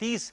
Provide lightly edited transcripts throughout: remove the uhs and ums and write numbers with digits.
30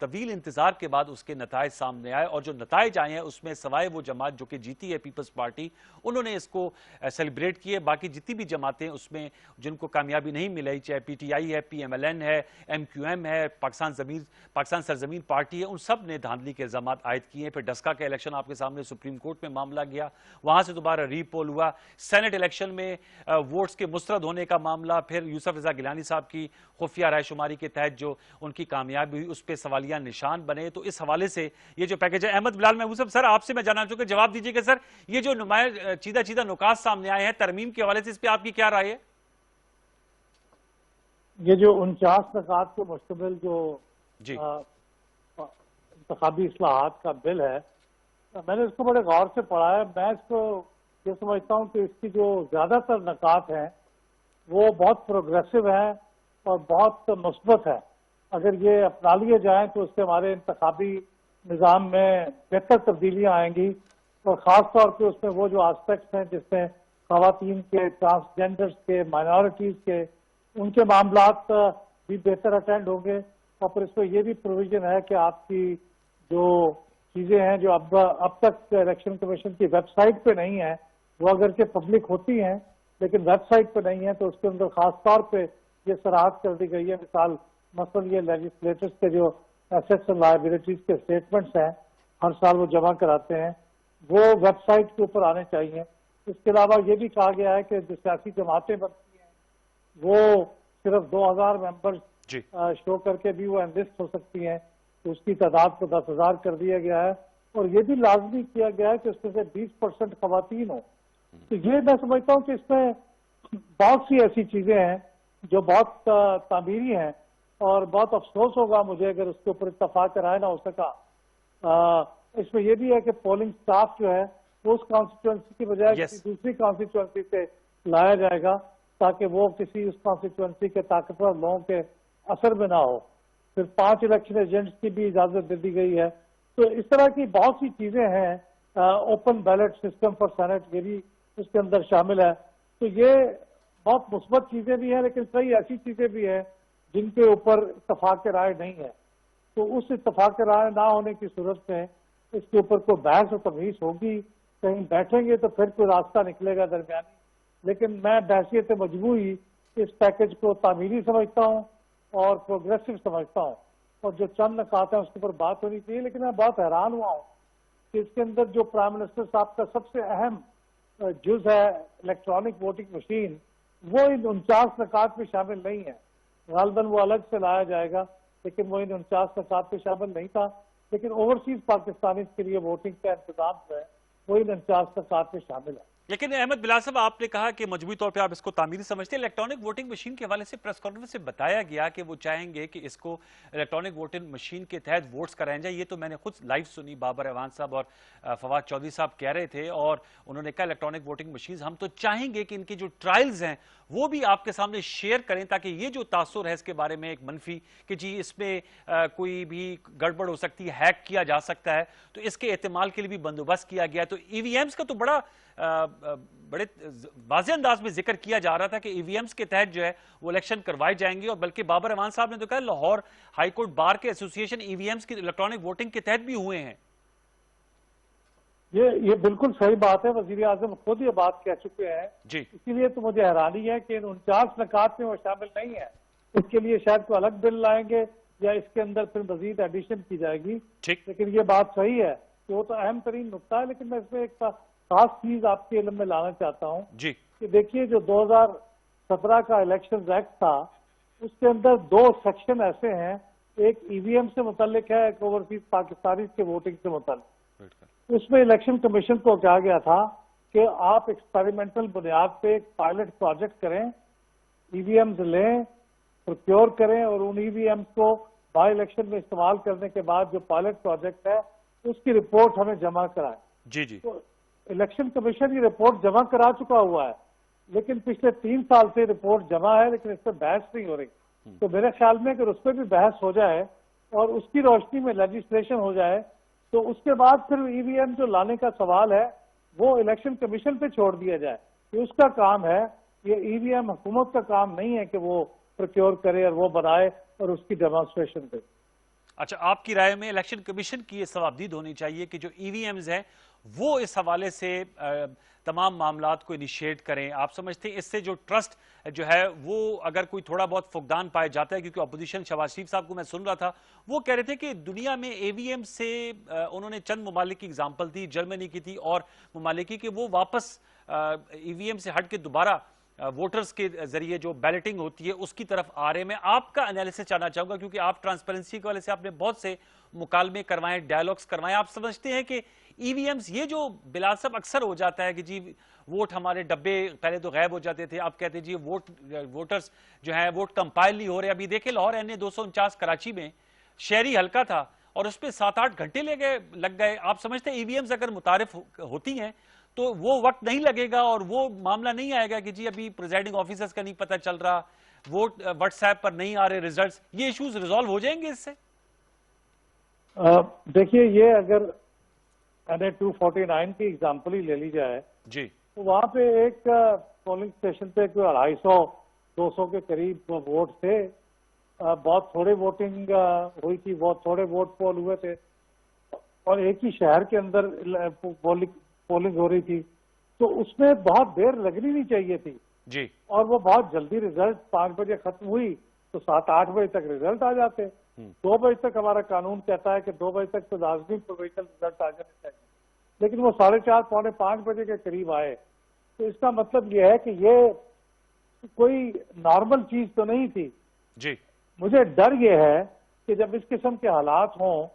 طویل انتظار کے بعد اس کے نتائج سامنے آئے، اور جو نتائج آئے ہیں اس میں سوائے وہ جماعت جو کہ جیتی ہے پیپلز پارٹی، انہوں نے اس کو سیلیبریٹ کیے. باقی جتنی بھی جماعتیں اس میں جن کو کامیابی نہیں ملی، چاہے پی ٹی آئی ہے، پی ایم ایل این ہے، ایم کیو ایم ہے، پاکستان سرزمین پارٹی ہے، ان سب نے دھاندلی کے الزامات عائد کیے ہیں. پھر ڈسکا کا الیکشن آپ کے سامنے سپریم کورٹ میں معاملہ گیا، وہاں سے دوبارہ ری پول ہوا. سینٹ الیکشن میں ووٹس کے مسترد ہونے کا معاملہ، پھر یوسف رضا گیلانی صاحب کی خفیہ رائے شماری کے تحت جو ان کی کامیابی ہوئی اس پہ سوالیہ نشان بنے. تو اس حوالے سے یہ جو پیکج ہے، احمد بلال محمود سر آپ سے میں جاننا چاہوں کہ جواب دیجیے کہ سر یہ جو نمایاں چیدہ نکات سامنے آئے ہیں ترمیم کے حوالے سے، اس پہ آپ کی کیا رائے ہے؟ یہ جو 49 نکات کو مشتمل جو جی انتخابی اصلاحات کا بل ہے، میں نے اس کو بڑے غور سے پڑھا ہے. میں اس کو یہ سمجھتا ہوں کہ اس کی جو زیادہ تر نکات ہیں وہ بہت پروگریسو ہیں اور بہت مثبت ہے. اگر یہ اپنا لیے جائیں تو اس سے ہمارے انتخابی نظام میں بہتر تبدیلیاں آئیں گی، اور خاص طور پہ اس میں وہ جو آسپیکٹس ہیں جس میں خواتین کے، ٹرانسجینڈرز کے، مائنورٹیز کے، ان کے معاملات بھی بہتر اٹینڈ ہوں گے. اور پھر اس میں یہ بھی پروویژن ہے کہ آپ کی جو چیزیں ہیں جو اب تک الیکشن کمیشن کی ویب سائٹ پہ نہیں ہیں، وہ اگرچہ پبلک ہوتی ہیں لیکن ویب سائٹ پہ نہیں ہیں، تو اس کے اندر خاص طور پہ یہ صراحت کر دی گئی ہے. مثلا یہ لیجسلیٹرز کے جو ایسیٹس اور لائبلٹیز کے اسٹیٹمنٹس ہیں ہر سال وہ جمع کراتے ہیں، وہ ویب سائٹ کے اوپر آنے چاہیے. اس کے علاوہ یہ بھی کہا گیا ہے کہ جو سیاسی جماعتیں بنتی ہیں وہ صرف 2000 ممبرز شو کر کے بھی وہ انلسٹ ہو سکتی ہیں، تو اس کی تعداد کو 10,000 کر دیا گیا ہے. اور یہ بھی لازمی کیا گیا ہے کہ اس میں سے 20% خواتین ہوں. تو یہ میں سمجھتا ہوں کہ اس میں بہت سی ایسی چیزیں ہیں جو بہت تعمیری ہیں، اور بہت افسوس ہوگا مجھے اگر اس کے اوپر اتفاق رائے نہ ہو سکا. اس میں یہ بھی ہے کہ پولنگ سٹاف جو ہے وہ اس کانسٹیچوئنسی کی بجائے کسی دوسری کانسٹیچوئنسی سے لایا جائے گا تاکہ وہ کسی اس کانسٹیچوئنسی کے طاقتور لوگوں کے اثر میں نہ ہو. پھر 5 الیکشن ایجنٹس کی بھی اجازت دے دی گئی ہے. تو اس طرح کی بہت سی چیزیں ہیں. Open ballot system for Senate یہ بھی اس کے اندر شامل ہے. تو یہ بہت مثبت چیزیں بھی ہیں، لیکن کئی ایسی چیزیں بھی ہیں جن کے اوپر اتفاق رائے نہیں ہے. تو اس اتفاق رائے نہ ہونے کی صورت میں اس کے اوپر کوئی بحث و تبحیث ہوگی، کہیں بیٹھیں گے تو پھر کوئی راستہ نکلے گا درمیانی. لیکن میں بحثیت مجموعی اس پیکج کو تعمیری سمجھتا ہوں اور پروگریسو سمجھتا ہوں. اور جو چند نکات ہیں اس کے اوپر بات ہونی چاہیے. لیکن میں بہت حیران ہوا ہوں کہ اس کے اندر جو پرائم منسٹر صاحب کا سب سے اہم جز ہے الیکٹرانک ووٹنگ مشین، وہ ان 49 نکات میں شامل نہیں ہے. غالباً وہ الگ سے لایا جائے گا، لیکن وہ ان 49 نکات میں شامل نہیں تھا. لیکن اوورسیز پاکستانی کے لیے ووٹنگ کا انتظام جو ہے وہ ان 49 نکات میں شامل ہے. لیکن احمد بلال صاحب آپ نے کہا کہ مجموعی طور پہ آپ اس کو تعمیری سمجھتے ہیں. الیکٹرانک ووٹنگ مشین کے حوالے سے پریس کانفرنس سے بتایا گیا کہ وہ چاہیں گے کہ اس کو الیکٹرانک ووٹنگ مشین کے تحت ووٹس کرائے جائیں. یہ تو میں نے خود لائیو سنی، بابر ایوان صاحب اور فواد چودھری صاحب کہہ رہے تھے، اور انہوں نے کہا الیکٹرانک ووٹنگ مشینز ہم تو چاہیں گے کہ ان کی جو ٹرائلز ہیں وہ بھی آپ کے سامنے شیئر کریں، تاکہ یہ جو تاثر ہے اس کے بارے میں ایک منفی کہ جی اس میں کوئی بھی گڑبڑ ہو سکتی ہے، ہیک کیا جا سکتا ہے، تو اس کے احتمال کے لیے بھی بندوبست کیا گیا. تو ای وی ایمز کا تو بڑے واضح انداز میں ذکر کیا جا رہا تھا کہ ای وی ایمز کے تحت جو ہے وہ الیکشن کروائے جائیں گے. اور بلکہ بابر ایوان صاحب نے تو کہا لاہور ہائی کورٹ بار کے ایسوسی ایشن ای وی ایمز کی الیکٹرانک ووٹنگ کے تحت بھی ہوئے ہیں. یہ بالکل صحیح بات ہے. وزیر اعظم خود یہ بات کہہ چکے ہیں جی. اسی لیے تو مجھے حیرانی ہے کہ ان 49 نکات میں وہ شامل نہیں ہے. اس کے لیے شاید کوئی الگ بل لائیں گے یا اس کے اندر پھر مزید ایڈیشن کی جائے گی. لیکن یہ بات صحیح ہے کہ وہ تو اہم ترین نقطہ ہے. لیکن میں اس میں ایک خاص چیز آپ کے علم میں لانا چاہتا ہوں جی. کہ دیکھیے جو 2017 کا الیکشن ایکٹ تھا اس کے اندر 2 سیکشن ایسے ہیں، ایک ای وی ایم سے متعلق ہے، ایک اوورسیز پاکستانی کے ووٹنگ سے متعلق. اس میں الیکشن کمیشن کو کہا گیا تھا کہ آپ ایکسپیریمنٹل بنیاد پہ ایک پائلٹ پروجیکٹ کریں، ای وی ایمز لیں، پروکیور کریں، اور ان ای وی ایمز کو بائی الیکشن میں استعمال کرنے کے بعد جو پائلٹ پروجیکٹ ہے اس کی رپورٹ ہمیں جمع کرائیں. جی جی. تو الیکشن کمیشن یہ رپورٹ جمع کرا چکا ہوا ہے، لیکن پچھلے 3 سال سے رپورٹ جمع ہے لیکن اس پہ بحث نہیں ہو رہی. تو میرے خیال میں اگر اس پہ بھی بحث ہو جائے اور اس کی روشنی میں لیجسلیشن ہو جائے تو اس کے بعد پھر ای وی ایم جو لانے کا سوال ہے وہ الیکشن کمیشن پہ چھوڑ دیا جائے. یہ اس کا کام ہے. یہ ای وی ایم حکومت کا کام نہیں ہے کہ وہ پروکیور کرے اور وہ بنائے اور اس کی ڈیمانسٹریشن دے. اچھا، آپ کی رائے میں الیکشن کمیشن کی یہ صوابدید ہونی چاہیے کہ جو ای وی ایمز ہیں وہ اس حوالے سے تمام معاملات کو انیشیٹ کریں. آپ سمجھتے ہیں اس سے جو ٹرسٹ جو ہے وہ اگر کوئی تھوڑا بہت فقدان پائے جاتا ہے؟ کیونکہ اپوزیشن شہباز شریف صاحب کو میں سن رہا تھا، وہ کہہ رہے تھے کہ دنیا میں اے وی ایم سے انہوں نے چند ممالک کی اگزامپل دی، جرمنی کی تھی اور ممالک کی، کہ وہ واپس ای وی ایم سے ہٹ کے دوبارہ ووٹرز کے ذریعے جو بیلٹنگ ہوتی ہے اس کی طرف آ رہے ہیں. میں آپ کا انالیسس چاہنا چاہوں گا کیونکہ آپ ٹرانسپیرنسی کے والے سے آپ نے بہت سے مکالمے کروائے، ڈائلاگس کروائے. آپ سمجھتے ہیں کہ ای وی ایمز یہ جو بلا سب اکثر ہو جاتا ہے کہ جی ووٹ ہمارے ڈبے پہلے تو غائب ہو جاتے تھے، اب کہتے ہیں جی ووٹرز جو ہیں ووٹ کمپائل نہیں ہو رہے. ابھی دیکھیں لاہور این اے 249 کراچی میں شہری حلقہ تھا اور اس پہ 7-8 گھنٹے لگ گئے. آپ سمجھتے ہیں ای وی ایمز اگر متعارف ہوتی ہیں تو وہ وقت نہیں لگے گا اور وہ معاملہ نہیں آئے گا کہ جی ابھی پریزائڈنگ آفیسرز کا نہیں پتہ چل رہا، ووٹ واٹس ایپ پر نہیں آ رہے ریزلٹس، یہ ایشوز ریزالو ہو جائیں گے اس سے؟ دیکھیے، یہ اگر این اے 249 کی ایگزامپل ہی لے لی جائے جی، تو وہاں پہ ایک پولنگ اسٹیشن پہ کوئی 250 کے قریب ووٹ تھے. بہت تھوڑے ووٹنگ ہوئی تھی، بہت تھوڑے ووٹ پول ہوئے تھے اور ایک ہی شہر کے اندر پولنگ ہو رہی تھی. تو اس میں بہت دیر لگنی نہیں چاہیے تھی جی، اور وہ بہت جلدی ریزلٹ 5 بجے ختم ہوئی تو 7-8 بجے تک ریزلٹ آ جاتے. 2 بجے تک ہمارا قانون کہتا ہے کہ 2 بجے تک تو لازمی پروویژنل ریزلٹ آ جانے چاہیے، لیکن وہ 4:30 پونے 5 بجے کے قریب آئے. تو اس کا مطلب یہ ہے کہ یہ کوئی نارمل چیز تو نہیں تھی. جی، مجھے ڈر یہ ہے کہ جب اس قسم کے حالات ہوں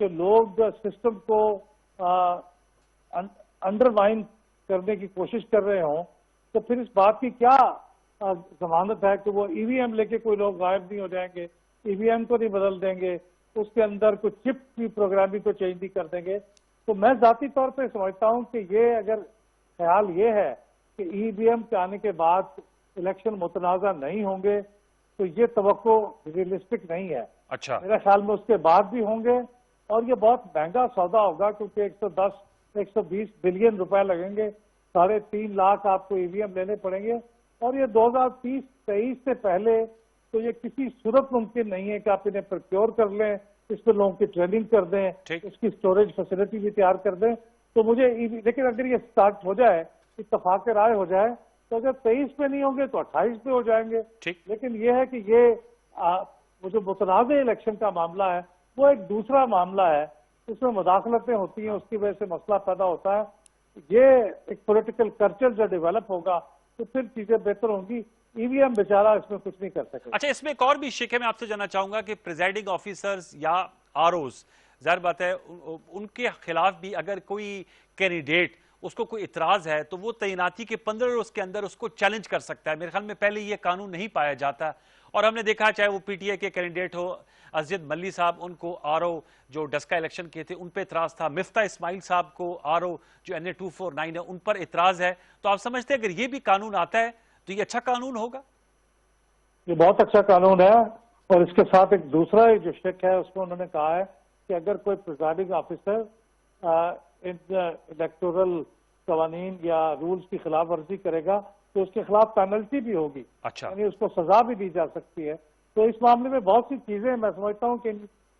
کہ لوگ سسٹم کو انڈرمائن کرنے کی کوشش کر رہے ہوں تو پھر اس بات کی کیا ضمانت ہے کہ وہ ای وی ایم لے کے کوئی لوگ غائب نہیں ہو جائیں گے، ای وی ایم کو نہیں بدل دیں گے، اس کے اندر کوئی چپ کی پروگرامنگ کو چینج نہیں کر دیں گے. تو میں ذاتی طور پہ سمجھتا ہوں کہ یہ اگر خیال یہ ہے کہ ای وی ایم کے آنے کے بعد الیکشن متنازع نہیں ہوں گے تو یہ توقع ریئلسٹک نہیں ہے. اچھا، میرے خیال میں اس کے بعد بھی ہوں گے اور یہ بہت مہنگا سودا ہوگا کیونکہ 120 بلین روپے لگیں گے، 3.5 لاکھ آپ کو ای وی ایم لینے پڑیں گے اور یہ 2023 سے پہلے تو یہ کسی صورت ممکن نہیں ہے کہ آپ انہیں پروکیور کر لیں، اس پہ لوگوں کی ٹریننگ کر دیں، اس کی سٹوریج فیسلٹی بھی تیار کر دیں. تو مجھے لیکن اگر یہ سٹارٹ ہو جائے، اتفاق رائے ہو جائے تو اگر 23 پہ نہیں ہوں گے تو 28 پہ ہو جائیں گے. لیکن یہ ہے کہ یہ جو متنازع الیکشن کا معاملہ ہے وہ ایک دوسرا معاملہ ہے، اس میں مداخلتیں ہوتی ہیں، اس کی وجہ سے مسئلہ پیدا ہوتا ہے. یہ ایک پولیٹیکل کلچر جو ڈیولپ ہوگا تو پھر چیزیں بہتر ہوں گی. ای وی ایم بیچارہ اس میں کچھ نہیں کر سکے. اچھا، اس میں ایک اور بھی شک ہے، میں آپ سے جاننا چاہوں گا کہ پریزائڈنگ آفیسرز یا آر اوز، ظاہر بات ہے ان کے خلاف بھی اگر کوئی کینڈیڈیٹ اس کو کوئی اعتراض ہے تو وہ تعیناتی کے 15 روز کے اندر اس کو چیلنج کر سکتا ہے. میرے خیال میں پہلے یہ قانون نہیں پایا جاتا اور ہم نے دیکھا چاہے وہ پی ٹی اے کے کینڈیڈیٹ ہو اسجد ملی صاحب، ان کو آر او جو ڈسکا الیکشن کے تھے ان پہ اعتراض تھا، مفتاح اسماعیل صاحب کو آر او جو این اے 249 ہے ان پر اعتراض ہے. تو آپ سمجھتے ہیں اگر یہ بھی قانون آتا ہے تو یہ اچھا قانون ہوگا؟ یہ بہت اچھا قانون ہے اور اس کے ساتھ ایک دوسرا جو شک ہے اس میں انہوں نے کہا ہے کہ اگر کوئی پریزائڈنگ آفیسر الیکٹورل قوانین یا رولز کی خلاف ورزی کرے گا تو اس کے خلاف پینلٹی بھی ہوگی. اچھا، یعنی اس کو سزا بھی دی جا سکتی ہے. تو اس معاملے میں بہت سی چیزیں میں سمجھتا ہوں کہ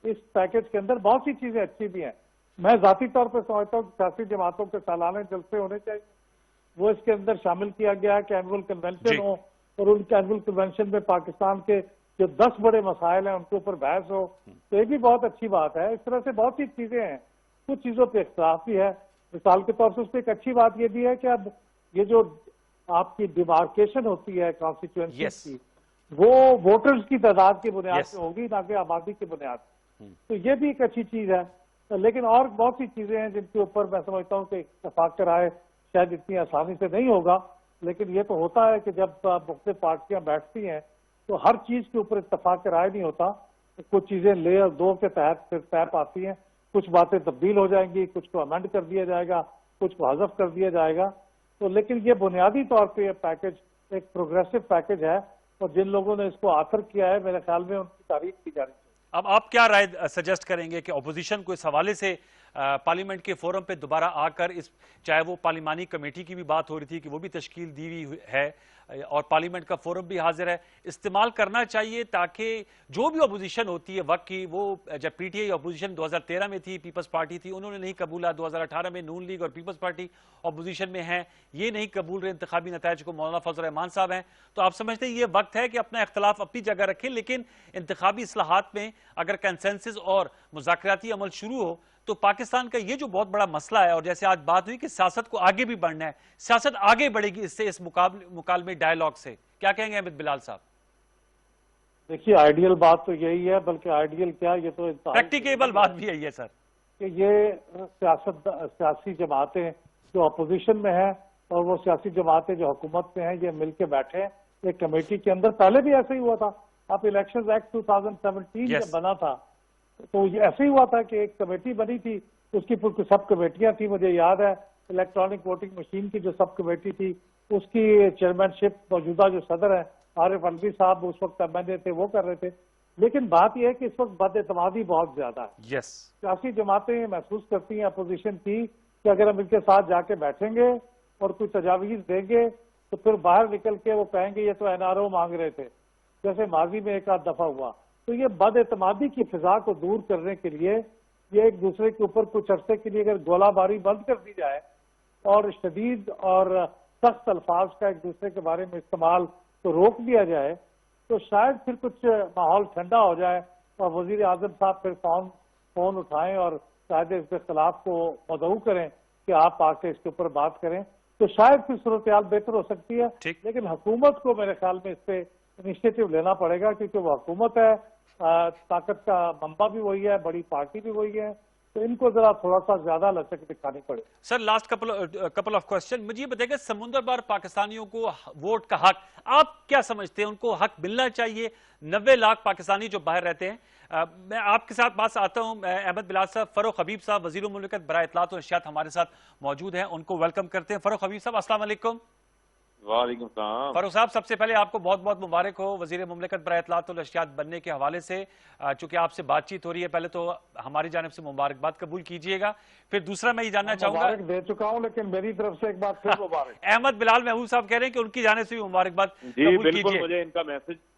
اس پیکج کے اندر بہت سی چیزیں اچھی بھی ہیں. میں ذاتی طور پہ سمجھتا ہوں کہ سیاسی جماعتوں کے سالانہ جلسے ہونے چاہیے، وہ اس کے اندر شامل کیا گیا ہے کہ اینول کنونشن ہو اور ان کے اینول کنونشن میں پاکستان کے جو 10 بڑے مسائل ہیں ان کے اوپر بحث ہو. تو یہ بھی بہت اچھی بات ہے. اس طرح سے بہت سی چیزیں ہیں، کچھ چیزوں پہ اختلاف بھی ہے. مثال کے طور سے اس پہ ایک اچھی بات یہ بھی ہے کہ اب یہ جو آپ کی ڈیمارکیشن ہوتی ہے کانسٹیچوئنسی کی، وہ ووٹرز کی تعداد کی بنیاد پہ ہوگی نہ کہ آبادی کی بنیاد پہ. تو یہ بھی ایک اچھی چیز ہے. لیکن اور بہت سی چیزیں ہیں جن کے اوپر میں سمجھتا ہوں کہ اتفاق رائے شاید اتنی آسانی سے نہیں ہوگا. لیکن یہ تو ہوتا ہے کہ جب مختلف پارٹیاں بیٹھتی ہیں تو ہر چیز کے اوپر اتفاق رائے نہیں ہوتا. کچھ چیزیں لیئر 2 کے تحت پھر طے پاتی ہیں، کچھ باتیں تبدیل ہو جائیں گی، کچھ کو امینڈ کر دیا جائے گا، کچھ کو حذف کر دیا جائے گا. تو لیکن یہ بنیادی طور پہ یہ پیکج ایک پروگریسو پیکج ہے اور جن لوگوں نے اس کو آخر کیا ہے میرے خیال میں ان کی تعریف کی جانی چاہیے. اب آپ کیا رائے سجیسٹ کریں گے کہ اپوزیشن کو اس حوالے سے پارلیمنٹ کے فورم پہ دوبارہ آ کر چاہے وہ پارلیمانی کمیٹی کی بھی بات ہو رہی تھی کہ وہ بھی تشکیل دی ہوئی ہے، اور پارلیمنٹ کا فورم بھی حاضر ہے، استعمال کرنا چاہیے تاکہ جو بھی اپوزیشن ہوتی ہے وقت کی، وہ جب پی ٹی آئی اپوزیشن 2013 میں تھی، پیپلز پارٹی تھی، انہوں نے نہیں قبولا، 2018 میں نون لیگ اور پیپلز پارٹی اپوزیشن میں ہیں، یہ نہیں قبول رہے انتخابی نتائج کو، مولانا فضل الرحمان صاحب ہیں، تو آپ سمجھتے ہیں یہ وقت ہے کہ اپنا اختلاف اپنی جگہ رکھیں، لیکن انتخابی اصلاحات میں اگر کنسنسس اور مذاکراتی عمل شروع ہو تو پاکستان کا یہ جو بہت بڑا مسئلہ ہے، اور جیسے آج بات ہوئی کہ سیاست کو آگے بھی بڑھنا ہے، سیاست آگے بڑھے گی اس سے، اس مکالمے ڈائیلاگ سے، کیا کہیں گے احمد بلال صاحب؟ دیکھیے آئیڈیل بات تو یہی ہے، بلکہ آئیڈیل کیا، یہ تو پریکٹیکیبل بات بھی ہے سر کہ یہ سیاسی جماعتیں جو اپوزیشن میں ہیں اور وہ سیاسی جماعتیں جو حکومت میں ہیں، یہ مل کے بیٹھے ایک کمیٹی کے اندر. پہلے بھی ایسے ہی ہوا تھا، آپ الیکشن ایکٹ 2017 جب بنا تھا تو یہ ایسے ہی ہوا تھا کہ ایک کمیٹی بنی تھی، اس کی سب کمیٹیاں تھیں. مجھے یاد ہے الیکٹرانک ووٹنگ مشین کی جو سب کمیٹی تھی، اس کی چیئرمین شپ موجودہ جو صدر ہیں عارف الوی صاحب اس وقت MNA تھے، وہ کر رہے تھے. لیکن بات یہ ہے کہ اس وقت بد اعتمادی بہت زیادہ ہے. سیاسی جماعتیں محسوس کرتی ہیں اپوزیشن کی کہ اگر ہم ان کے ساتھ جا کے بیٹھیں گے اور کوئی تجاویز دیں گے تو پھر باہر نکل کے وہ کہیں گے یہ تو NRO مانگ رہے تھے، جیسے ماضی میں ایک آدھ دفعہ ہوا. تو یہ بد اعتمادی کی فضا کو دور کرنے کے لیے یہ ایک دوسرے کے اوپر کچھ عرصے کے لیے اگر گولہ باری بند کر دی جائے اور شدید اور سخت الفاظ کا ایک دوسرے کے بارے میں استعمال کو روک دیا جائے تو شاید پھر کچھ ماحول ٹھنڈا ہو جائے اور وزیر اعظم صاحب پھر فون اٹھائیں اور شاید اس اختلاف کو مدعو کریں کہ آپ آ کے اس کے اوپر بات کریں، تو شاید پھر صورتحال بہتر ہو سکتی ہے. لیکن حکومت کو میرے خیال میں اس پہ انیشیٹو لینا پڑے گا، کیونکہ وہ حکومت ہے، طاقت کا منبع بھی وہی ہے، بڑی پارٹی بھی وہی ہے، تو ان کو ذرا تھوڑا سا زیادہ لچک دکھانی پڑے. Sir last couple of question, مجھے یہ بتائیے کہ سمندر بار پاکستانیوں کو ووٹ کا حق، آپ کیا سمجھتے ہیں ان کو حق ملنا چاہیے؟ 90 لاکھ پاکستانی جو باہر رہتے ہیں. میں آپ کے ساتھ بات آتا ہوں احمد بلال صاحب. فاروق حبیب صاحب وزیر مملکت برائے اطلاعات و نشریات ہمارے ساتھ موجود ہیں، ان کو ویلکم کرتے ہیں. فاروق حبیب صاحب السلام علیکم. وعلیکم السلام. فاروق صاحب سب سے پہلے آپ کو بہت بہت مبارک ہو وزیر مملکت برائے اطلاعات و نشریات بننے کے حوالے سے. چونکہ آپ سے بات چیت ہو رہی ہے، پہلے تو ہماری جانب سے مبارکباد قبول کیجئے گا. پھر دوسرا میں یہ جاننا چاہوں گا، مبارک دے چکا ہوں لیکن میری طرف سے ایک بار پھر مبارک. احمد بلال محمود صاحب کہہ رہے ہیں کہ ان کی جانب سے بھی مبارکباد جی قبول بالکل، کیجئے. مجھے ان کا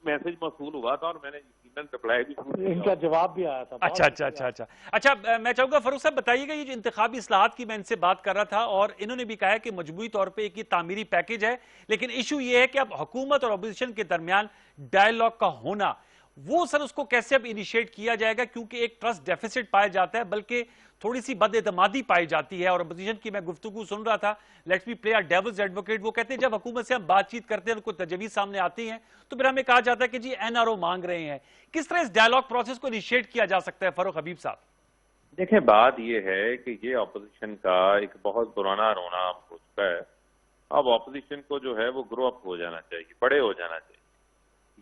میسج موصول ہوا تھا اور میں نے یقیناً رپلائی بھی ان کا جواب بھی آیا تھا. اچھا میں چاہوں گا فاروق صاحب بتائیے گا، یہ جو انتخابی اصلاحات کی میں ان سے بات کر رہا تھا اور انہوں نے بھی کہا ہے کہ مجموعی طور پہ ایک تعمیری پیکج ہے، لیکن ایشو یہ ہے کہ اب حکومت اور اپوزیشن کے درمیان ڈائیلاگ کا ہونا، وہ سر اس کو کیسے اب انیشیٹ کیا جائے گا؟ کیونکہ ایک ٹرسٹ ڈیفیسٹ پایا جاتا ہے، بلکہ تھوڑی سی بد اعتمادی پائی جاتی ہے. اور اپوزیشن کی میں گفتگو سن رہا تھا، let's be play devil's advocate, وہ کہتے ہیں جب حکومت سے ہم بات چیت کرتے ہیں اور کوئی تجویز سامنے آتی ہیں تو پھر ہمیں کہا جاتا ہے کہ جی NRO مانگ رہے ہیں. کس طرح اس ڈائیلاگ پروسیس کو انیشیٹ کیا جا سکتا ہے فاروق حبیب صاحب؟ دیکھیں بات یہ ہے کہ یہ اپوزیشن کا ایک بہت پرانا رونا ہو چکا ہے. اب اپوزیشن کو جو ہے وہ گرو اپ ہو جانا چاہیے، بڑے ہو جانا چاہیے.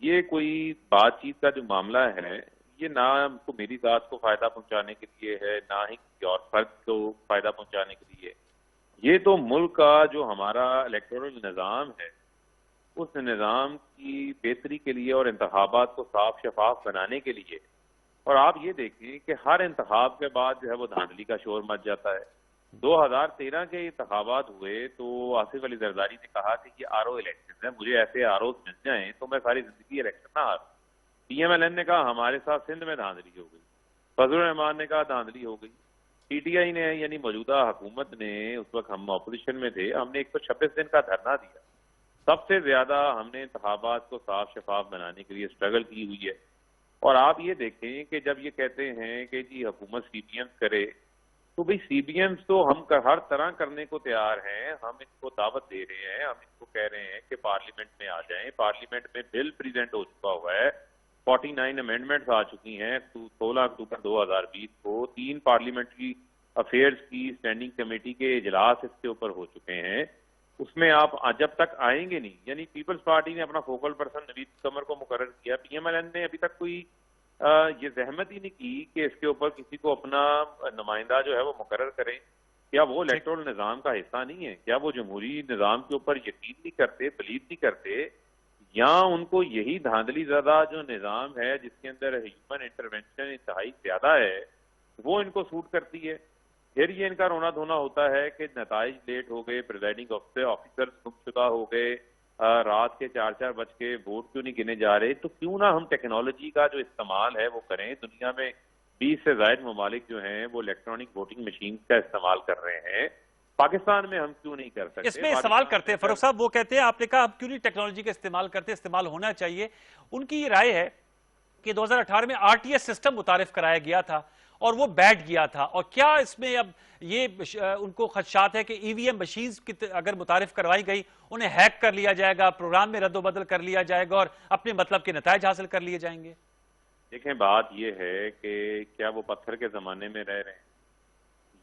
یہ کوئی بات چیت کا جو معاملہ ہے یہ نہ کو میری ذات کو فائدہ پہنچانے کے لیے ہے، نہ ہی کسی اور فرد کو فائدہ پہنچانے کے لیے. یہ تو ملک کا جو ہمارا الیکٹورل نظام ہے اس نظام کی بہتری کے لیے اور انتخابات کو صاف شفاف بنانے کے لیے. اور آپ یہ دیکھیں کہ ہر انتخاب کے بعد جو ہے وہ دھاندلی کا شور مچ جاتا ہے. 2013 کے انتخابات ہوئے تو آصف علی زرداری نے کہا کہ یہ RO الیکشن ہے، مجھے ایسے ROs مل جائیں تو میں ساری زندگی الیکشن نہ ہاروں. PMLN نے کہا ہمارے ساتھ سندھ میں دھاندلی ہو گئی، فضل الرحمان نے کہا دھاندلی ہو گئی. PTI نے یعنی موجودہ حکومت نے، اس وقت ہم اپوزیشن میں تھے، ہم نے 126 دن کا دھرنا دیا. سب سے زیادہ ہم نے انتخابات کو صاف شفاف بنانے کے لیے اسٹرگل کی ہوئی ہے. اور آپ یہ دیکھیں کہ جب یہ کہتے ہیں کہ جی حکومت CBMs کرے تو بھئی CBMs تو ہم ہر طرح کرنے کو تیار ہیں. ہم ان کو دعوت دے رہے ہیں، ہم ان کو کہہ رہے ہیں کہ پارلیمنٹ میں آ جائیں. پارلیمنٹ میں بل پریزنٹ ہو چکا ہوا ہے، 49 امینڈمنٹس آ چکی ہیں. 16 اکتوبر 2020 کو 3 پارلیمنٹری افیئرز کی اسٹینڈنگ کمیٹی کے اجلاس اس کے اوپر ہو چکے ہیں. اس میں آپ جب تک آئیں گے نہیں، یعنی پیپلز پارٹی نے اپنا فوکل پرسن نوید قمر کو مقرر کیا، PMLN نے ابھی تک کوئی یہ زحمت ہی نہیں کی کہ اس کے اوپر کسی کو اپنا نمائندہ جو ہے وہ مقرر کریں. کیا وہ الیکٹورل نظام کا حصہ نہیں ہے؟ کیا وہ جمہوری نظام کے اوپر یقین نہیں کرتے، بلیو نہیں کرتے؟ یا ان کو یہی دھاندلی زدہ جو نظام ہے جس کے اندر ہیومن انٹرونشن انتہائی زیادہ ہے وہ ان کو سوٹ کرتی ہے؟ پھر یہ ان کا رونا دھونا ہوتا ہے کہ نتائج لیٹ ہو گئے، پریزائڈنگ آفیسرز گم شدہ ہو گئے، رات کے 4 بج کے ووٹ کیوں نہیں گنے جا رہے؟ تو کیوں نہ ہم ٹیکنالوجی کا جو استعمال ہے وہ کریں. دنیا میں 20 سے زائد ممالک جو ہیں وہ الیکٹرانک ووٹنگ مشین کا استعمال کر رہے ہیں. پاکستان میں ہم کیوں نہیں کر سکتے؟ اس میں سوال کرتے ہیں فاروق صاحب، وہ کہتے ہیں آپ نے کہا آپ کیوں نہیں ٹیکنالوجی کا استعمال کرتے، استعمال ہونا چاہیے. ان کی یہ رائے ہے کہ 2018 میں آر ٹی ایس سسٹم متعارف کرایا گیا تھا اور وہ بیٹھ گیا تھا، اور کیا اس میں اب یہ ان کو خدشات ہے کہ ای وی ایم مشینز اگر متعارف کروائی گئی انہیں ہیک کر لیا جائے گا، پروگرام میں رد و بدل کر لیا جائے گا اور اپنے مطلب کے نتائج حاصل کر لیے جائیں گے؟ دیکھیں، بات یہ ہے کہ کیا وہ پتھر کے زمانے میں رہ رہے ہیں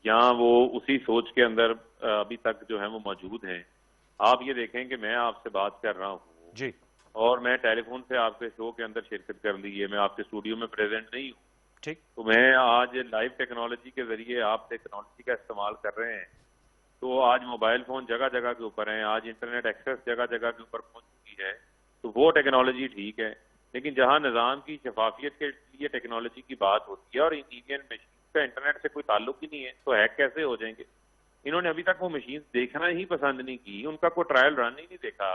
یا وہ اسی سوچ کے اندر ابھی تک جو ہے وہ موجود ہیں. آپ یہ دیکھیں کہ میں آپ سے بات کر رہا ہوں جی، اور میں ٹیلی فون سے آپ کے شو کے اندر شرکت کر لی ہے، میں آپ کے اسٹوڈیو میں پریزنٹ نہیں ہوں. ٹھیک. تو میں آج لائیو ٹیکنالوجی کے ذریعے آپ ٹیکنالوجی کا استعمال کر رہے ہیں. تو آج موبائل فون جگہ جگہ کے اوپر ہیں، آج انٹرنیٹ ایکسیس جگہ جگہ کے اوپر پہنچ چکی ہے. تو وہ ٹیکنالوجی ٹھیک ہے، لیکن جہاں نظام کی شفافیت کے لیے ٹیکنالوجی کی بات ہوتی ہے اور انڈین مشین کا انٹرنیٹ سے کوئی تعلق ہی نہیں ہے، تو ہیک کیسے ہو جائیں گے؟ انہوں نے ابھی تک وہ مشین دیکھنا ہی پسند نہیں کی، ان کا کوئی ٹرائل رن ہی نہیں دیکھا.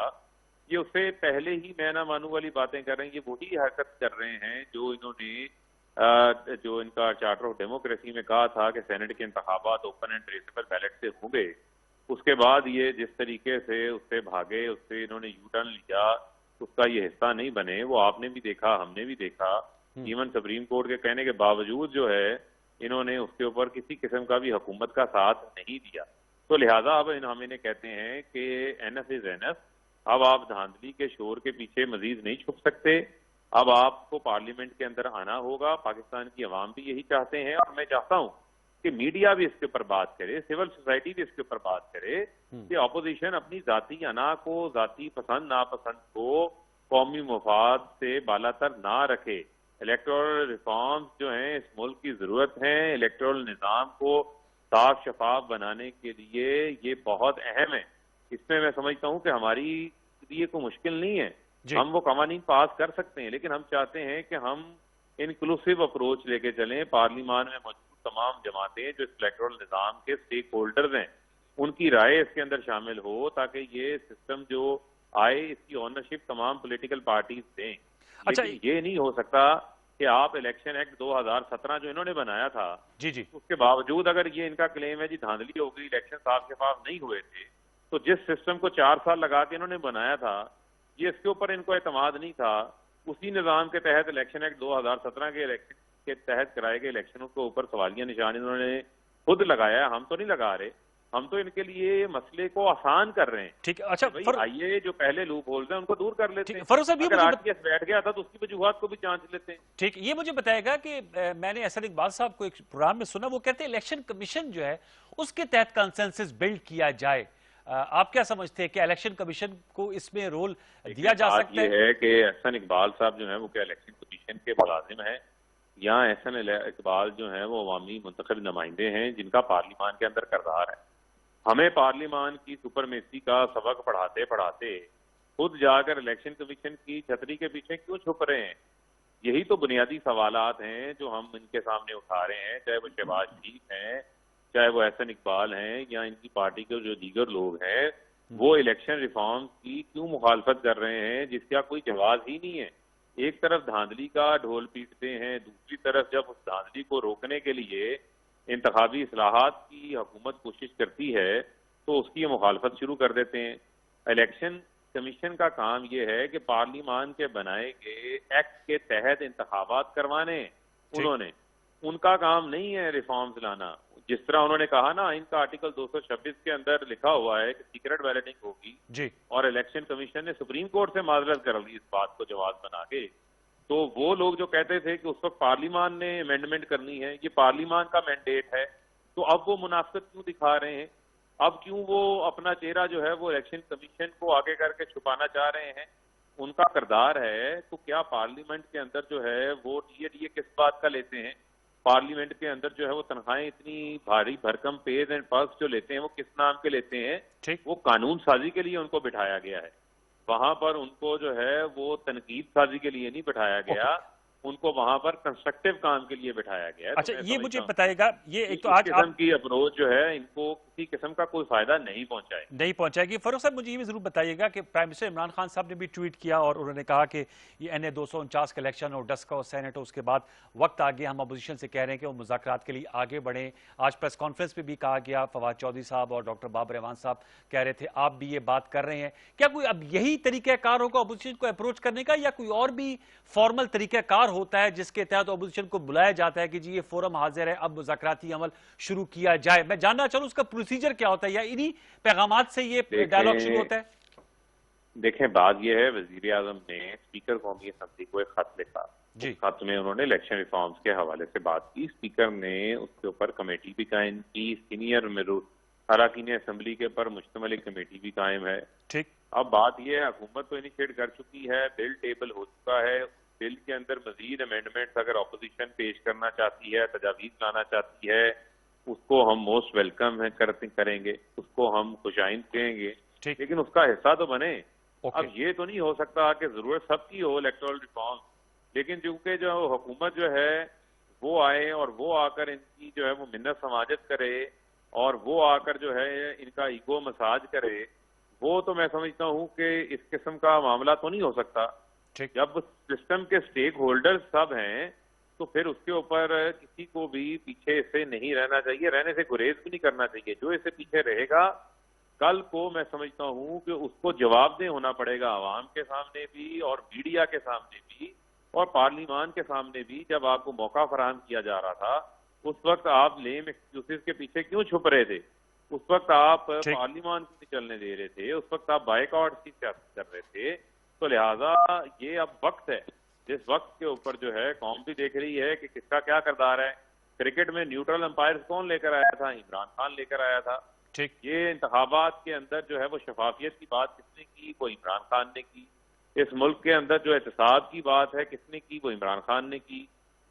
یہ اس سے پہلے ہی میں نہ مانو والی باتیں کر رہے ہیں. یہ وہی حرکت کر رہے ہیں جو انہوں نے جو ان کا چارٹر آف ڈیموکریسی میں کہا تھا کہ سینٹ کے انتخابات اوپن اینڈ ٹریسیبل بیلٹ سے ہوں گے. اس کے بعد یہ جس طریقے سے اس سے بھاگے، اس سے انہوں نے یو ٹرن لیا، اس کا یہ حصہ نہیں بنے. وہ آپ نے بھی دیکھا، ہم نے بھی دیکھا. ایون سپریم کورٹ کے کہنے کے باوجود جو ہے انہوں نے اس کے اوپر کسی قسم کا بھی حکومت کا ساتھ نہیں دیا. تو لہٰذا اب ہم انہیں کہتے ہیں کہ N F is N F. اب آپ دھاندلی کے شور کے پیچھے مزید نہیں چھپ سکتے. اب آپ کو پارلیمنٹ کے اندر آنا ہوگا. پاکستان کی عوام بھی یہی چاہتے ہیں اور میں چاہتا ہوں کہ میڈیا بھی اس کے اوپر بات کرے، سول سوسائٹی بھی اس کے اوپر بات کرے کہ اپوزیشن اپنی ذاتی انا کو، ذاتی پسند ناپسند کو قومی مفاد سے بالا تر نہ رکھے. الیکٹورل ریفارمز جو ہیں اس ملک کی ضرورت ہیں. الیکٹورل نظام کو صاف شفاف بنانے کے لیے یہ بہت اہم ہے. اس میں میں سمجھتا ہوں کہ ہماری لیے کوئی مشکل نہیں ہے. ہم وہ قوانین پاس کر سکتے ہیں، لیکن ہم چاہتے ہیں کہ ہم انکلوسیو اپروچ لے کے چلیں. پارلیمان میں موجود تمام جماعتیں جو اس الیکٹورل نظام کے سٹیک ہولڈرز ہیں ان کی رائے اس کے اندر شامل ہو تاکہ یہ سسٹم جو آئے اس کی اونرشپ تمام پولیٹیکل پارٹیز دیں. لیکن یہ نہیں ہو سکتا کہ آپ الیکشن ایکٹ 2017 جو انہوں نے بنایا تھا اس کے باوجود اگر یہ ان کا کلیم ہے جی دھاندلی ہو گئی، الیکشن صاف شفاف نہیں ہوئے تھے، تو جس سسٹم کو 4 سال لگا کے انہوں نے بنایا تھا یہ اس کے اوپر ان کو اعتماد نہیں تھا. اسی نظام کے تحت الیکشن ایکٹ 2017 کے الیکشن کے تحت کرائے گئے الیکشنوں کے اوپر سوالیہ نشان انہوں نے خود لگایا. ہم تو نہیں لگا رہے، ہم تو ان کے لیے مسئلے کو آسان کر رہے ہیں. ٹھیک ہے. اچھا آئیے جو پہلے لوپ ہولز ہیں ان کو دور کر لیتے ہیں. فاروق صاحب، اگر آر ٹی ایس بیٹھ گیا تھا تو اس کی وجوہات کو بھی جانچ لیتے ہیں. ٹھیک، یہ مجھے بتائے گا کہ میں نے احسن اقبال صاحب کو ایک پروگرام میں سنا، وہ کہتے ہیں الیکشن کمیشن جو ہے اس کے تحت کنسنسس بلڈ کیا جائے. آپ کیا سمجھتے ہیں کہ الیکشن کمیشن کو اس میں رول دیا جا سکتا ہے؟ یہ ہے کہ احسن اقبال صاحب جو ہیں وہ کیا الیکشن کمیشن کے ملازم ہیں یا احسن اقبال جو ہیں وہ عوامی منتخب نمائندے ہیں جن کا پارلیمان کے اندر کردار ہے؟ ہمیں پارلیمان کی سپرمیسی کا سبق پڑھاتے پڑھاتے خود جا کر الیکشن کمیشن کی چھتری کے پیچھے کیوں چھپ رہے ہیں؟ یہی تو بنیادی سوالات ہیں جو ہم ان کے سامنے اٹھا رہے ہیں، چاہے وہ شہباز شریف ہیں، چاہے وہ احسن اقبال ہیں یا ان کی پارٹی کے جو دیگر لوگ ہیں. وہ الیکشن ریفارمز کی کیوں مخالفت کر رہے ہیں جس کا کوئی جواز ہی نہیں ہے؟ ایک طرف دھاندلی کا ڈھول پیٹتے ہیں، دوسری طرف جب اس دھاندلی کو روکنے کے لیے انتخابی اصلاحات کی حکومت کوشش کرتی ہے تو اس کی مخالفت شروع کر دیتے ہیں. الیکشن کمیشن کا کام یہ ہے کہ پارلیمان کے بنائے گئے ایکٹ کے تحت انتخابات کروانے. انہوں نے ان کا کام نہیں ہے ریفارمز لانا. جس طرح انہوں نے کہا نا ان کا آرٹیکل 226 کے اندر لکھا ہوا ہے کہ سیکرٹ بیلٹنگ ہوگی اور الیکشن کمیشن نے سپریم کورٹ سے معذرت کر لی اس بات کو جواز بنا کے. تو وہ لوگ جو کہتے تھے کہ اس وقت پارلیمان نے امینڈمنٹ کرنی ہے، یہ پارلیمان کا مینڈیٹ ہے، تو اب وہ منافقت کیوں دکھا رہے ہیں؟ اب کیوں وہ اپنا چہرہ جو ہے وہ الیکشن کمیشن کو آگے کر کے چھپانا چاہ رہے ہیں؟ ان کا کردار ہے تو کیا پارلیمنٹ کے اندر جو ہے وہ ڈی اے کس بات کا لیتے ہیں؟ پارلیمنٹ کے اندر جو ہے وہ تنخواہیں اتنی بھاری بھرکم پیز اینڈ پرس جو لیتے ہیں وہ کس نام کے لیتے ہیں؟ وہ قانون سازی کے لیے ان کو بٹھایا گیا ہے. وہاں پر ان کو جو ہے وہ تنقید سازی کے لیے نہیں بٹھایا گیا. ان کو وہاں پر کنسٹرکٹیو کام کے لیے بٹھایا گیا ہے. اچھا یہ مجھے بتائے گا، یہ ایک تو آج اس قسم کی اپروچ جو ہے ان کو کسی قسم کا کوئی فائدہ نہیں پہنچائے گی. فاروق صاحب مجھے یہ بھی ضرور بتائیے گا کہ پرائم منسٹر عمران خان صاحب نے بھی ٹویٹ کیا اور انہوں نے کہا کہ یہ NA 249 کا الیکشن اور 10 کا اور سینٹ اس کے بعد وقت آ گیا، ہم اپوزیشن سے کہہ رہے ہیں کہ وہ مذاکرات کے لیے آگے بڑھیں. آج پریس کانفرنس پہ بھی کہا گیا، فواد چودھری صاحب اور ڈاکٹر بابر اعوان صاحب کہہ رہے تھے، آپ بھی یہ بات کر رہے ہیں. کیا کوئی اب یہی طریقہ کار ہوگا اپوزیشن کو اپروچ کرنے کا، یا کوئی اور بھی فارمل طریقہ کار ہوتا ہے جس کے تحت اپوزیشن کو بلایا جاتا ہے کہ جی یہ فورم حاضر ہے، اب مذاکراتی عمل شروع کیا جائے؟ میں جاننا چاہوں اس کا پروسیجر کیا ہوتا ہے، یا انہی پیغامات سے یہ ڈائلاگ شروع ہوتا ہے؟ دیکھیں بات یہ ہے، وزیر اعظم نے اسپیکر قومی اسمبلی کو ایک خط لکھا. اس خط میں انہوں نے الیکشن ریفارمز کے حوالے سے بات کی. اسپیکر نے اس کے اوپر کمیٹی بھی قائم کی، سینئر اراکین اسمبلی کے پر مشتمل ایک کمیٹی بھی قائم ہے. ٹھیک. اب بات یہ ہے، حکومت تو انیشیٹ کر چکی ہے، بل ٹیبل ہو چکا ہے. بل کے اندر مزید امینڈمنٹس اگر اپوزیشن پیش کرنا چاہتی ہے، تجاویز لانا چاہتی ہے، اس کو ہم موسٹ ویلکم کریں گے، اس کو ہم خوش آئند کہیں گے، لیکن اس کا حصہ تو بنے. اب یہ تو نہیں ہو سکتا کہ ضرورت سب کی ہو الیکٹورل ریفارم، لیکن چونکہ جو حکومت جو ہے وہ آئے اور وہ آ کر ان کی جو ہے وہ منت سماجت کرے اور وہ آ کر جو ہے ان کا ایگو مساج کرے، وہ تو میں سمجھتا ہوں کہ اس قسم کا معاملہ تو نہیں ہو سکتا. جب سسٹم کے سٹیک ہولڈر سب ہیں تو پھر اس کے اوپر کسی کو بھی پیچھے سے نہیں رہنا چاہیے، رہنے سے گریز بھی نہیں کرنا چاہیے. جو اس سے پیچھے رہے گا کل کو میں سمجھتا ہوں کہ اس کو جواب دہ ہونا پڑے گا، عوام کے سامنے بھی اور میڈیا کے سامنے بھی اور پارلیمان کے سامنے بھی. جب آپ کو موقع فراہم کیا جا رہا تھا اس وقت آپ لیم ایکسکیوزز کے پیچھے کیوں چھپ رہے تھے؟ اس وقت آپ پارلیمان کو نہیں چلنے دے رہے تھے، اس وقت آپ بائیکاٹ کی سیاست کر رہے تھے. تو لہٰذا یہ اب وقت ہے جس وقت کے اوپر جو ہے قوم بھی دیکھ رہی ہے کہ کس کا کیا کردار ہے. کرکٹ میں نیوٹرل امپائر کون لے کر آیا تھا؟ عمران خان لے کر آیا تھا. یہ انتخابات کے اندر جو ہے وہ شفافیت کی بات کس نے کی؟ وہ عمران خان نے کی. اس ملک کے اندر جو احتساب کی بات ہے کس نے کی؟ وہ عمران خان نے کی.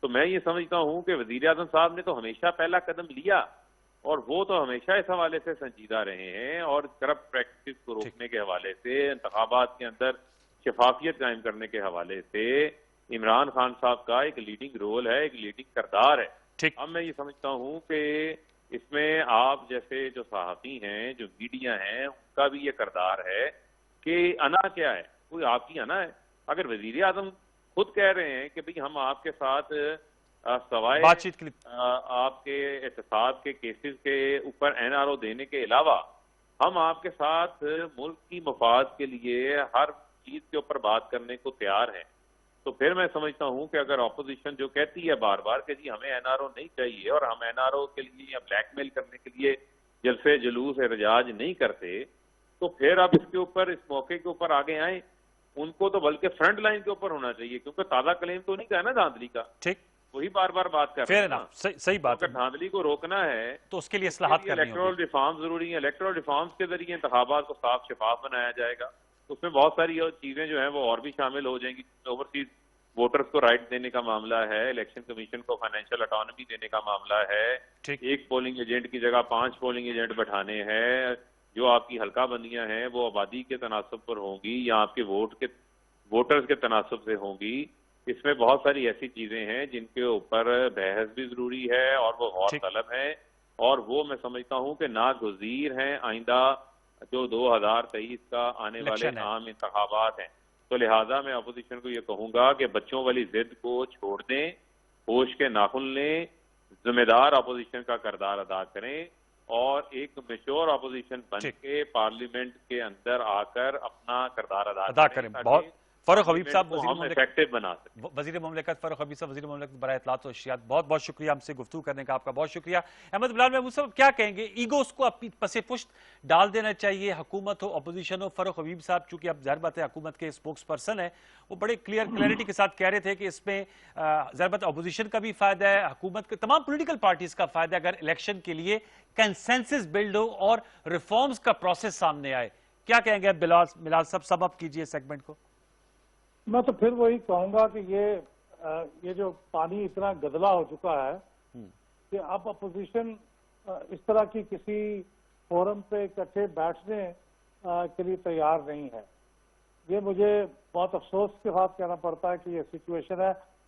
تو میں یہ سمجھتا ہوں کہ وزیر اعظم صاحب نے تو ہمیشہ پہلا قدم لیا اور وہ تو ہمیشہ اس حوالے سے سنجیدہ رہے ہیں، اور کرپٹ پریکٹس کو روکنے کے حوالے سے، انتخابات کے اندر شفافیت قائم کرنے کے حوالے سے عمران خان صاحب کا ایک لیڈنگ رول ہے، ایک لیڈنگ کردار ہے. اب میں یہ سمجھتا ہوں کہ اس میں آپ جیسے جو صحافی ہیں، جو میڈیا ہیں، ان کا بھی یہ کردار ہے کہ انا کیا ہے، کوئی آپ کی انا ہے. اگر وزیر اعظم خود کہہ رہے ہیں کہ بھئی ہم آپ کے ساتھ سوائے آپ کے احتساب کے کیسز کے اوپر NRO دینے کے علاوہ ہم آپ کے ساتھ ملک کی مفاد کے لیے ہر چیز کے اوپر بات کرنے کو تیار ہیں، تو پھر میں سمجھتا ہوں کہ اگر اپوزیشن جو کہتی ہے بار بار کہ جی ہمیں NRO نہیں چاہیے اور ہم NRO کے لیے یا بلیک میل کرنے کے لیے جلسے جلوس احتجاج نہیں کرتے، تو پھر اب اس کے اوپر، اس موقع کے اوپر آگے آئیں. ان کو تو بلکہ فرنٹ لائن کے اوپر ہونا چاہیے، کیونکہ تازہ کلیم تو نہیں کہا نا دھاندلی کا. وہی بار بار بات کر رہے ہیں. صحیح بات ہے. اگر دھاندلی کو روکنا ہے تو اس کے لیے اصلاحات کرنی ہوگی. الیکٹورل ریفارم ضروری ہیں. الیکٹورل ریفارمز کے ذریعے انتخابات کو صاف شفاف بنایا جائے گا. اس میں بہت ساری چیزیں جو ہیں وہ اور بھی شامل ہو جائیں گی. اوورسیز ووٹرز کو رائٹ دینے کا معاملہ ہے، الیکشن کمیشن کو فائنینشیل اٹانومی دینے کا معاملہ ہے، ایک پولنگ ایجنٹ کی جگہ 5 پولنگ ایجنٹ بٹھانے ہیں، جو آپ کی حلقہ بندیاں ہیں وہ آبادی کے تناسب پر ہوں گی یا آپ کے ووٹرز کے تناسب سے ہوں گی. اس میں بہت ساری ایسی چیزیں ہیں جن کے اوپر بحث بھی ضروری ہے اور وہ غور طلب ہے، اور وہ میں سمجھتا ہوں کہ ناگزیر ہیں آئندہ جو 2023 کا آنے والے عام انتخابات ہیں. تو لہٰذا میں اپوزیشن کو یہ کہوں گا کہ بچوں والی ضد کو چھوڑ دیں، ہوش کے ناخن لیں، ذمہ دار اپوزیشن کا کردار ادا کریں اور ایک میچور اپوزیشن بن کے پارلیمنٹ کے اندر آ کر اپنا کردار ادا کریں. بہت فاروق حبیب صاحب وزیر مملکت فاروق حبیب صاحب وزیر مملکت برائے اطلاعات و اشاعت، بہت بہت شکریہ ہم سے گفتگو کرنے کا، آپ کا بہت شکریہ. احمد بلال محمود صاحب کیا کہیں گے، ایگوز کو اپنی پس پشت ڈال دینا چاہیے، حکومت ہو اپوزیشن ہو؟ فاروق حبیب صاحب چونکہ اب ظاہر بات ہے حکومت کے اسپوکس پرسن ہے، وہ بڑے کلیئرٹی کے ساتھ کہہ رہے تھے کہ اس میں ظاہر بات اپوزیشن کا بھی فائدہ ہے، حکومت کے تمام پولیٹیکل پارٹیز کا فائدہ ہے اگر الیکشن کے لیے کنسنسس بلڈ ہو اور ریفارمز کا پروسیس سامنے آئے. کیا کہیں گے بلال صاحب، سم اپ کیجئے سیگمنٹ کو. میں تو پھر وہی کہوں گا کہ یہ جو پانی اتنا گدلا ہو چکا ہے کہ اب اپوزیشن اس طرح کی کسی فورم پہ اکٹھے بیٹھنے کے لیے تیار نہیں ہے. یہ مجھے بہت افسوس کے ساتھ کہنا پڑتا ہے کہ یہ سچویشن ہے.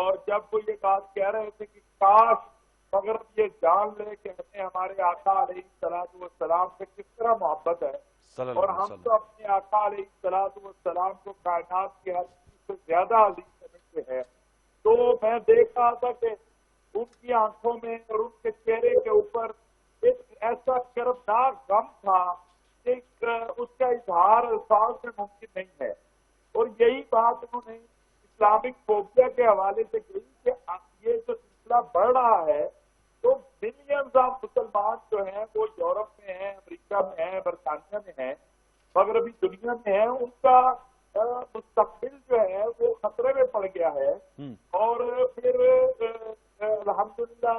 اور جب وہ یہ بات کہہ رہے تھے کہ کاش مغرب یہ جان لے کہ ہمیں ہمارے آقا علیہ الصلوۃ والسلام سے کس طرح محبت ہے، اور ہم تو اپنے آقا علیہ الصلوۃ والسلام کو کائنات کی ہر چیز سے زیادہ عزیز سمجھتے ہیں، تو میں دیکھ رہا تھا کہ ان کی آنکھوں میں اور ان کے چہرے کے اوپر ایک ایسا شرمناک غم تھا کہ اس کا اظہار الفاظ میں ممکن نہیں ہے. اور یہی بات انہوں نے اسلامک فوبیا کے حوالے سے کہی کہ یہ جو سلسلہ بڑھ رہا ہے تو ملینز آف مسلمان جو ہیں وہ یورپ میں ہیں، امریکہ میں ہیں، برطانیہ میں ہیں، مغربی دنیا میں ہیں، ان کا مستقبل جو ہے وہ خطرے میں پڑ گیا ہے. اور پھر الحمدللہ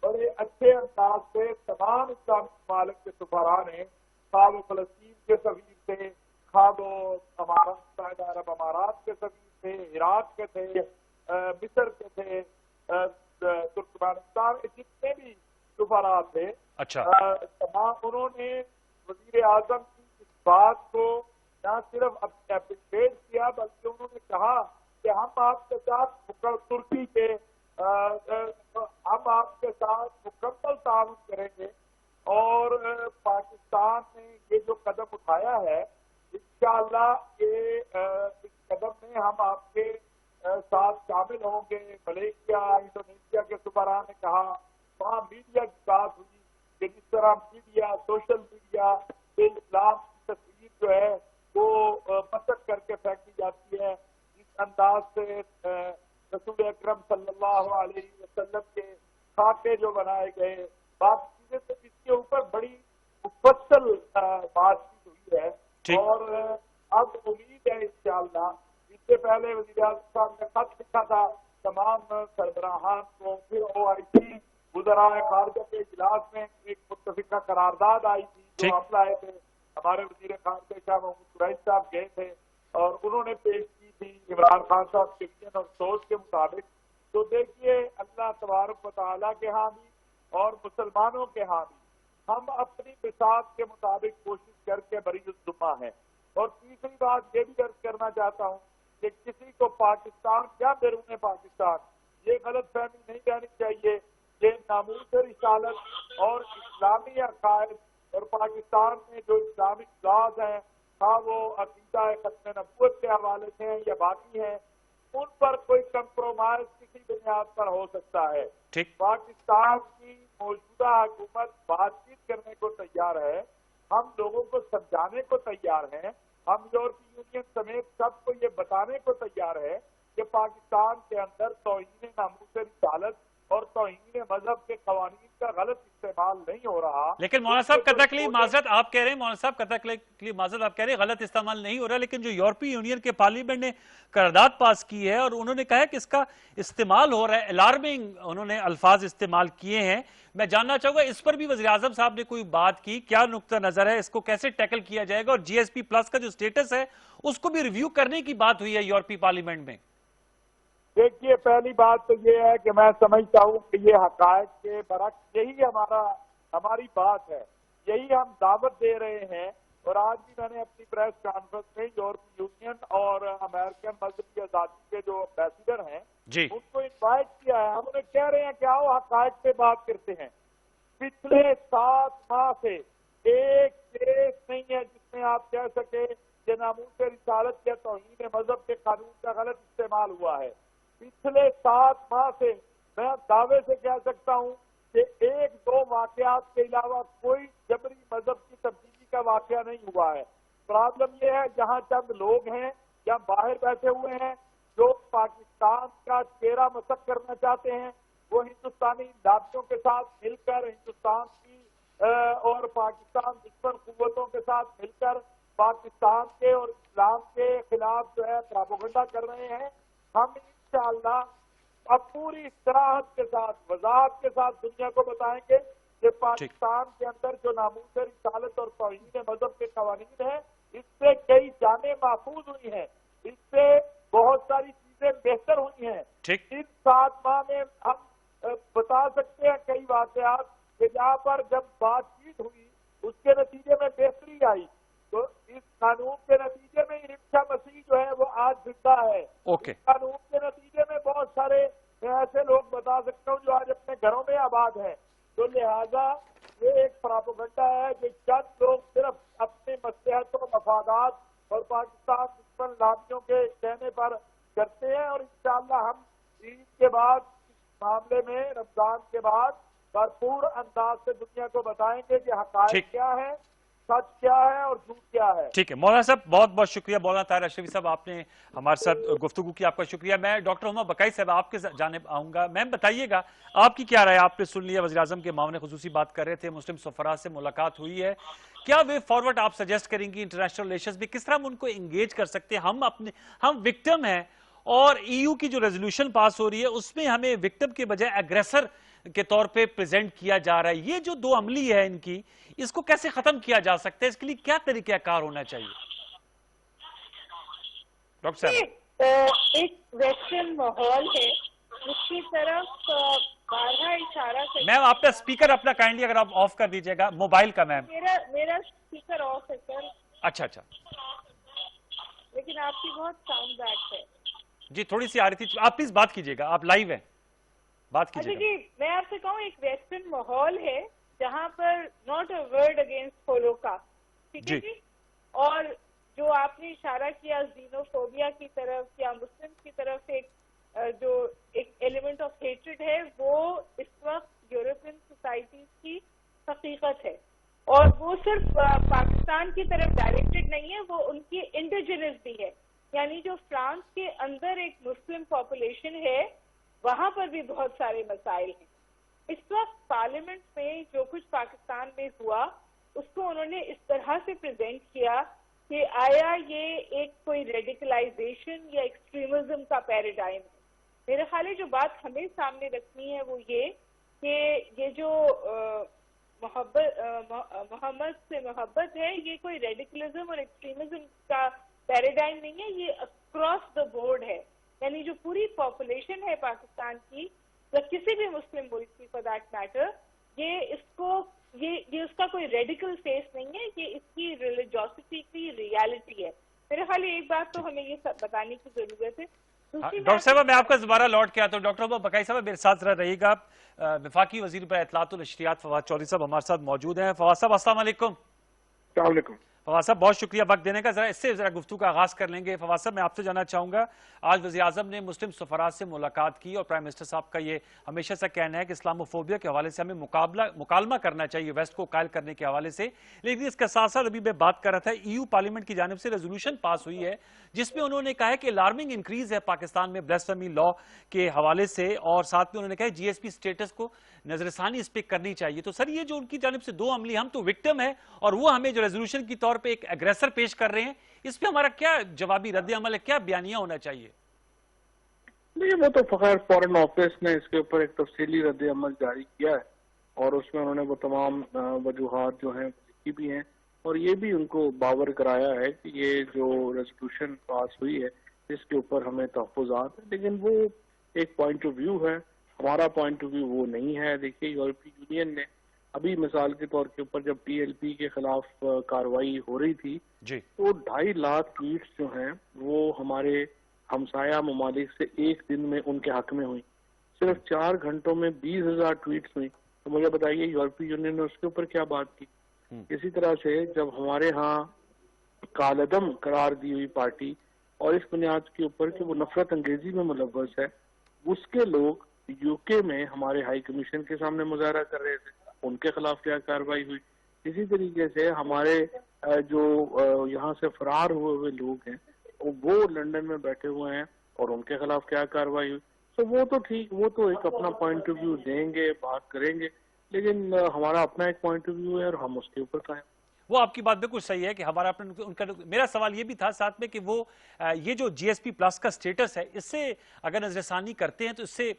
بڑے اچھے انداز سے تمام اسلامی ممالک کے سفراء نے، خواہ وہ فلسطین کے سفیر تھے، خواہ وہ متحدہ عرب امارات کے سفیر تھے، عراق کے تھے، مصر کے تھے، ترکمانستان کے جتنے بھی سفراء تھے، تمام انہوں نے وزیر اعظم کی اس بات کو نہ صرف اپریشیٹ کیا بلکہ انہوں نے کہا کہ ہم آپ کے ساتھ ترکی کے ہم آپ کے ساتھ مکمل تعاون کریں گے، اور پاکستان نے یہ جو قدم اٹھایا ہے انشاءاللہ یہ اس قدم میں ہم آپ کے ساتھ شامل ہوں گے. ملیشیا، انڈونیشیا کے سفراء نے کہا، وہاں میڈیا کی بات ہوئی کہ جس طرح میڈیا، سوشل میڈیا سے اسلام کی تصویر جو ہے وہ مسخ کر کے پھینکی جاتی ہے، اس انداز سے رسول اکرم صلی اللہ علیہ وسلم کے خاکے جو بنائے گئے، باقی چیزیں تو اس کے اوپر بڑی مفصل بات چیت ہوئی ہے. اور اب امید ہے انشاءاللہ، اس سے پہلے وزیر اعظم صاحب نے خط لکھا تھا تمام سربراہان کو، پھر OIC وزراء خارجہ کے اجلاس میں ایک متفقہ قرارداد آئی تھی جو ہم لائے تھے، ہمارے وزیر خارجہ شاہ محمود قریشی صاحب گئے تھے اور انہوں نے پیش کی تھی عمران خان صاحب کے ویژن اور سوچ کے مطابق. تو دیکھیے اللہ تبارک و تعالیٰ کے حامی اور مسلمانوں کے حامی ہم اپنی بساط کے مطابق کوشش کر کے بری الذمہ ہیں. اور تیسری بات یہ بھی عرض کرنا چاہتا ہوں کہ کسی کو پاکستان یا بیرون پاکستان یہ غلط فہمی نہیں رہنی چاہیے کہ ناموس رسالت اور اسلامی عقائد اور پاکستان میں جو اسلامک ذات ہیں، ہاں وہ عقیدہ ختم نبوت کے حوالے سے ہیں یا باقی ہیں، ان پر کوئی کمپرومائز کسی بنیاد پر ہو سکتا ہے. پاکستان کی موجودہ حکومت بات چیت کرنے کو تیار ہے، ہم لوگوں کو سمجھانے کو تیار ہیں، ہم یورپی یونین سمیت سب کو یہ بتانے کو تیار ہے کہ پاکستان کے اندر توہین ناموس رسالت اور توہین مذہب کے قوانین کا غلط استعمال نہیں ہو رہا. لیکن مولانا صاحب قطعی معذرت آپ کہہ رہے ہیں، مولانا صاحب قطعی معذرت آپ کہہ رہے ہیں غلط استعمال نہیں ہو رہا، لیکن جو یورپی یونین کے پارلیمنٹ نے قرارداد پاس کی ہے اور انہوں نے کہا کہ اس کا استعمال ہو رہا ہے، الارمنگ انہوں نے الفاظ استعمال کیے ہیں. میں جاننا چاہوں گا اس پر بھی وزیر اعظم صاحب نے کوئی بات کی، کیا نقطہ نظر ہے، اس کو کیسے ٹیکل کیا جائے گا، اور GSP+ کا جو سٹیٹس ہے اس کو بھی ریویو کرنے کی بات ہوئی ہے یورپی پارلیمنٹ میں؟ دیکھیے پہلی بات تو یہ ہے کہ میں سمجھتا ہوں کہ یہ حقائق کے برعکس یہی ہماری بات ہے، یہی ہم دعوت دے رہے ہیں. اور آج بھی میں نے اپنی پریس کانفرنس میں یورپی یونین اور امریکن مذہبی آزادی کے جو امبیسڈر ہیں ان کو انوائٹ کیا ہے. ہم انہیں کہہ رہے ہیں کہ آؤ حقائق پہ بات کرتے ہیں. پچھلے 7 ماہ سے ایک کیس نہیں ہے جس میں آپ کہہ سکے کہ ناموس رسالت یا توہین مذہب کے قانون کا غلط استعمال ہوا ہے. پچھلے 7 ماہ سے میں دعوے سے کہہ سکتا ہوں کہ 1-2 واقعات کے علاوہ کوئی جبری مذہب کی تبدیلی کا واقعہ نہیں ہوا ہے. پرابلم یہ ہے جہاں چند لوگ ہیں یا باہر بیٹھے ہوئے ہیں جو پاکستان کا چہرہ مسخ کرنا چاہتے ہیں، وہ ہندوستانی امدادیوں کے ساتھ مل کر ہندوستان کی اور پاکستان دشمن قوتوں کے ساتھ مل کر پاکستان کے اور اسلام کے خلاف جو ہے پراپیگنڈا کر رہے ہیں. ہم انشاءاللہ اب پوری صراحت کے ساتھ وضاحت کے ساتھ دنیا کو بتائیں گے کہ پاکستان کے اندر جو ناموس رسالت اور توہین مذہب کے قوانین ہیں اس سے کئی جانیں محفوظ ہوئی ہیں، اس سے بہت ساری چیزیں بہتر ہوئی ہیں. ان 7 ماہ میں ہم بتا سکتے ہیں کئی واقعات کہ جہاں پر جب بات چیت ہوئی اس کے نتیجے میں بہتری آئی. تو اس قانون کے نتیجے میں عیسیٰ مسیح جو ہے وہ آج زندہ ہے. اوکے. اس قانون کے نتیجے میں بہت سارے ایسے لوگ بتا سکتا ہوں جو آج اپنے گھروں میں آباد ہیں. تو لہذا یہ ایک پراپوگنڈا ہے جو چند لوگ صرف اپنے مصلحت و مفادات اور پاکستان دشمن لابیوں کے کہنے پر کرتے ہیں. اور انشاءاللہ ہم عید کے بعد اس معاملے میں رمضان کے بعد بھرپور انداز سے دنیا کو بتائیں گے کہ حقائق کیا ہے, سچ کیا ہے اور جھوٹ کیا ہے. ٹھیک ہے مولانا صاحب, بہت بہت شکریہ. مولانا طاہر اشرفی صاحب, آپ نے ہمارے ساتھ گفتگو کی, آپ کا شکریہ. میں ڈاکٹر ہما بقائی صاحب آپ کے جانب آؤں گا. میم بتائیے گا آپ کی کیا رائے؟ آپ نے سن لیا وزیر اعظم کے معاون خصوصی بات کر رہے تھے, مسلم سفراء سے ملاقات ہوئی ہے. کیا وے فارورڈ آپ سجیسٹ کریں گی انٹرنیشنل ریلیشنز میں, کس طرح ہم ان کو انگیج کر سکتے ہیں؟ ہم وکٹم ہیں اور ای یو کی جو ریزولوشن پاس ہو رہی ہے اس میں ہمیں وکٹم کے بجائے ایگریسر کے طور پہ پریزنٹ کیا جا رہا ہے. یہ جو دو عملی ہے ان کی, اس کو کیسے ختم کیا جا سکتا ہے؟ اس کے لیے کیا طریقہ کار ہونا چاہیے ڈاکٹر صاحب؟ ایک ویسٹرن ماحول ہے اس کی طرف بارہا اشارہ کرتے. میم آپ کا اسپیکر اپنا کائنڈلی اگر آپ آف کر دیجیے گا, موبائل کا. میم میرا اسپیکر آف ہے سر. اچھا لیکن آپ کی بہت ساؤنڈ بیک ہے. جی تھوڑی سی آ رہی تھی, آپ پلیز بات کیجیے گا, آپ لائیو ہیں, بات کیجیے گا. جی میں آپ سے کہوں ایک ویسٹرن ماحول ہے جہاں پر not a word against Holocaust, ٹھیک ہے جی. اور جو آپ نے اشارہ کیا زینوفوبیا کی طرف یا مسلم کی طرف جو ایک ایلیمنٹ آف ہیٹریڈ ہے, وہ اس وقت یورپین سوسائٹیز کی حقیقت ہے. اور وہ صرف پاکستان کی طرف ڈائریکٹڈ نہیں ہے, وہ ان کی انڈیجنس بھی ہے. یعنی جو فرانس کے اندر ایک مسلم پاپولیشن ہے وہاں پر بھی بہت سارے مسائل ہیں. اس وقت پارلیمنٹ میں جو کچھ پاکستان میں ہوا اس کو انہوں نے اس طرح سے پریزنٹ کیا کہ آیا یہ ایک کوئی ریڈیکلائزیشن یا ایکسٹریمزم کا پیراڈائم ہے. میرے خیال ہے جو بات ہمیں سامنے رکھنی ہے وہ یہ کہ یہ جو محمد سے محبت ہے یہ کوئی ریڈیکلزم اور ایکسٹریمزم کا پیراڈائم نہیں ہے, یہ اکراس دا بورڈ ہے. یعنی جو پوری پاپولیشن ہے پاکستان کی یا کسی بھی مسلم ملک کی فار دیٹ میٹر, یہ اس کا کوئی ریڈیکل فیس نہیں ہے, یہ اس کی ریلیجوسٹی کی ریالٹی ہے. میرے خیال ایک بات تو ہمیں یہ بتانے کی ضرورت ہے. ڈاکٹر صاحب میں آپ کا دوبارہ لوٹ کے آتا ہوں. ڈاکٹر بقائی صاحب میرے ساتھ ذرا رہیے گا. وفاقی وزیر برائے اطلاعات و نشریات فواد چودھری صاحب ہمارے ساتھ موجود ہیں. فواد صاحب السلام علیکم. السلام علیکم. فواد صاحب بہت شکریہ وقت دینے کا. اس سے ذرا گفتگو کا آغاز کر لیں گے. فواد صاحب میں آپ سے جاننا چاہوں گا, آج وزیر اعظم نے مسلم سفراء سے ملاقات کی اور پرائم منسٹر صاحب کا یہ ہمیشہ سے کہنا ہے کہ اسلاموفوبیا کے حوالے سے ہمیں مکالمہ کرنا چاہیے ویسٹ کو قائل کرنے کے حوالے سے. لیکن اس کے ساتھ ساتھ ابھی میں بات کر رہا تھا, ای یو پارلیمنٹ کی جانب سے ریزولوشن پاس ہوئی ہے جس میں انہوں نے کہا ہے کہ الارمنگ انکریز ہے پاکستان میں بلیسفیمی لا کے حوالے سے, اور ساتھ میں انہوں نے کہا جی ایس پی اسٹیٹس کو نظر ثانی اس پہ کرنی چاہیے. تو سر یہ جو ان کی جانب سے دو عملی, ہم تو وکٹم ہیں اور وہ ہمیں جو ریزولوشن کی طور پہ ایک ایگریسر پیش کر رہے ہیں, اس پہ ہمارا کیا جوابی رد عمل ہے, کیا بیانیہ ہونا چاہیے؟ نہیں, وہ تو فخر فورن آفس نے اس کے اوپر ایک تفصیلی رد عمل جاری کیا ہے اور اس میں انہوں نے وہ تمام وجوہات جو ہیں لکھی بھی ہیں اور یہ بھی ان کو باور کرایا ہے کہ یہ جو ریزولوشن پاس ہوئی ہے اس کے اوپر ہمیں تحفظات ہیں. لیکن وہ ایک پوائنٹ آف ویو ہے, ہمارا پوائنٹ آف ویو وہ نہیں ہے. دیکھیے یورپی یونین نے ابھی مثال کے طور کے اوپر جب ٹی ایل پی کے خلاف کاروائی ہو رہی تھی تو 2.5 لاکھ ٹویٹس جو ہیں وہ ہمارے ہمسایہ ممالک سے ایک دن میں ان کے حق میں ہوئی. صرف 4 گھنٹوں میں 20,000 ٹویٹس ہوئی. تو مجھے بتائیے یورپی یونین نے اس کے اوپر کیا بات کی. اسی طرح سے جب ہمارے ہاں کالعدم قرار دی ہوئی پارٹی اور اس بنیاد کے اوپر کہ وہ نفرت انگیزی میں ملوث ہے, اس کے لوگ یو کے میں ہمارے ہائی کمیشن کے سامنے مظاہرہ کر رہے تھے, ان کے خلاف کیا کارروائی ہوئی. اسی طریقے سے ہمارے جو یہاں سے فرار ہوئے لوگ ہیں وہ لنڈن میں بیٹھے ہوئے ہیں اور ان کے خلاف کیا کارروائی ہوئی. تو وہ تو ٹھیک, وہ تو ایک اپنا پوائنٹ آف ویو دیں گے, بات کریں گے, لیکن ہمارا اپنا ایک پوائنٹ آف ویو ہے اور ہم اس کے اوپر قائم. وہ آپ کی بات بالکل صحیح ہے کہ ہمارا اپنا ان کا. میرا سوال یہ بھی تھا ساتھ میں کہ وہ یہ جو جی ایس پی پلس کا سٹیٹس ہے اس سے اگر نظر ثانی کرتے ہیں تو اس سے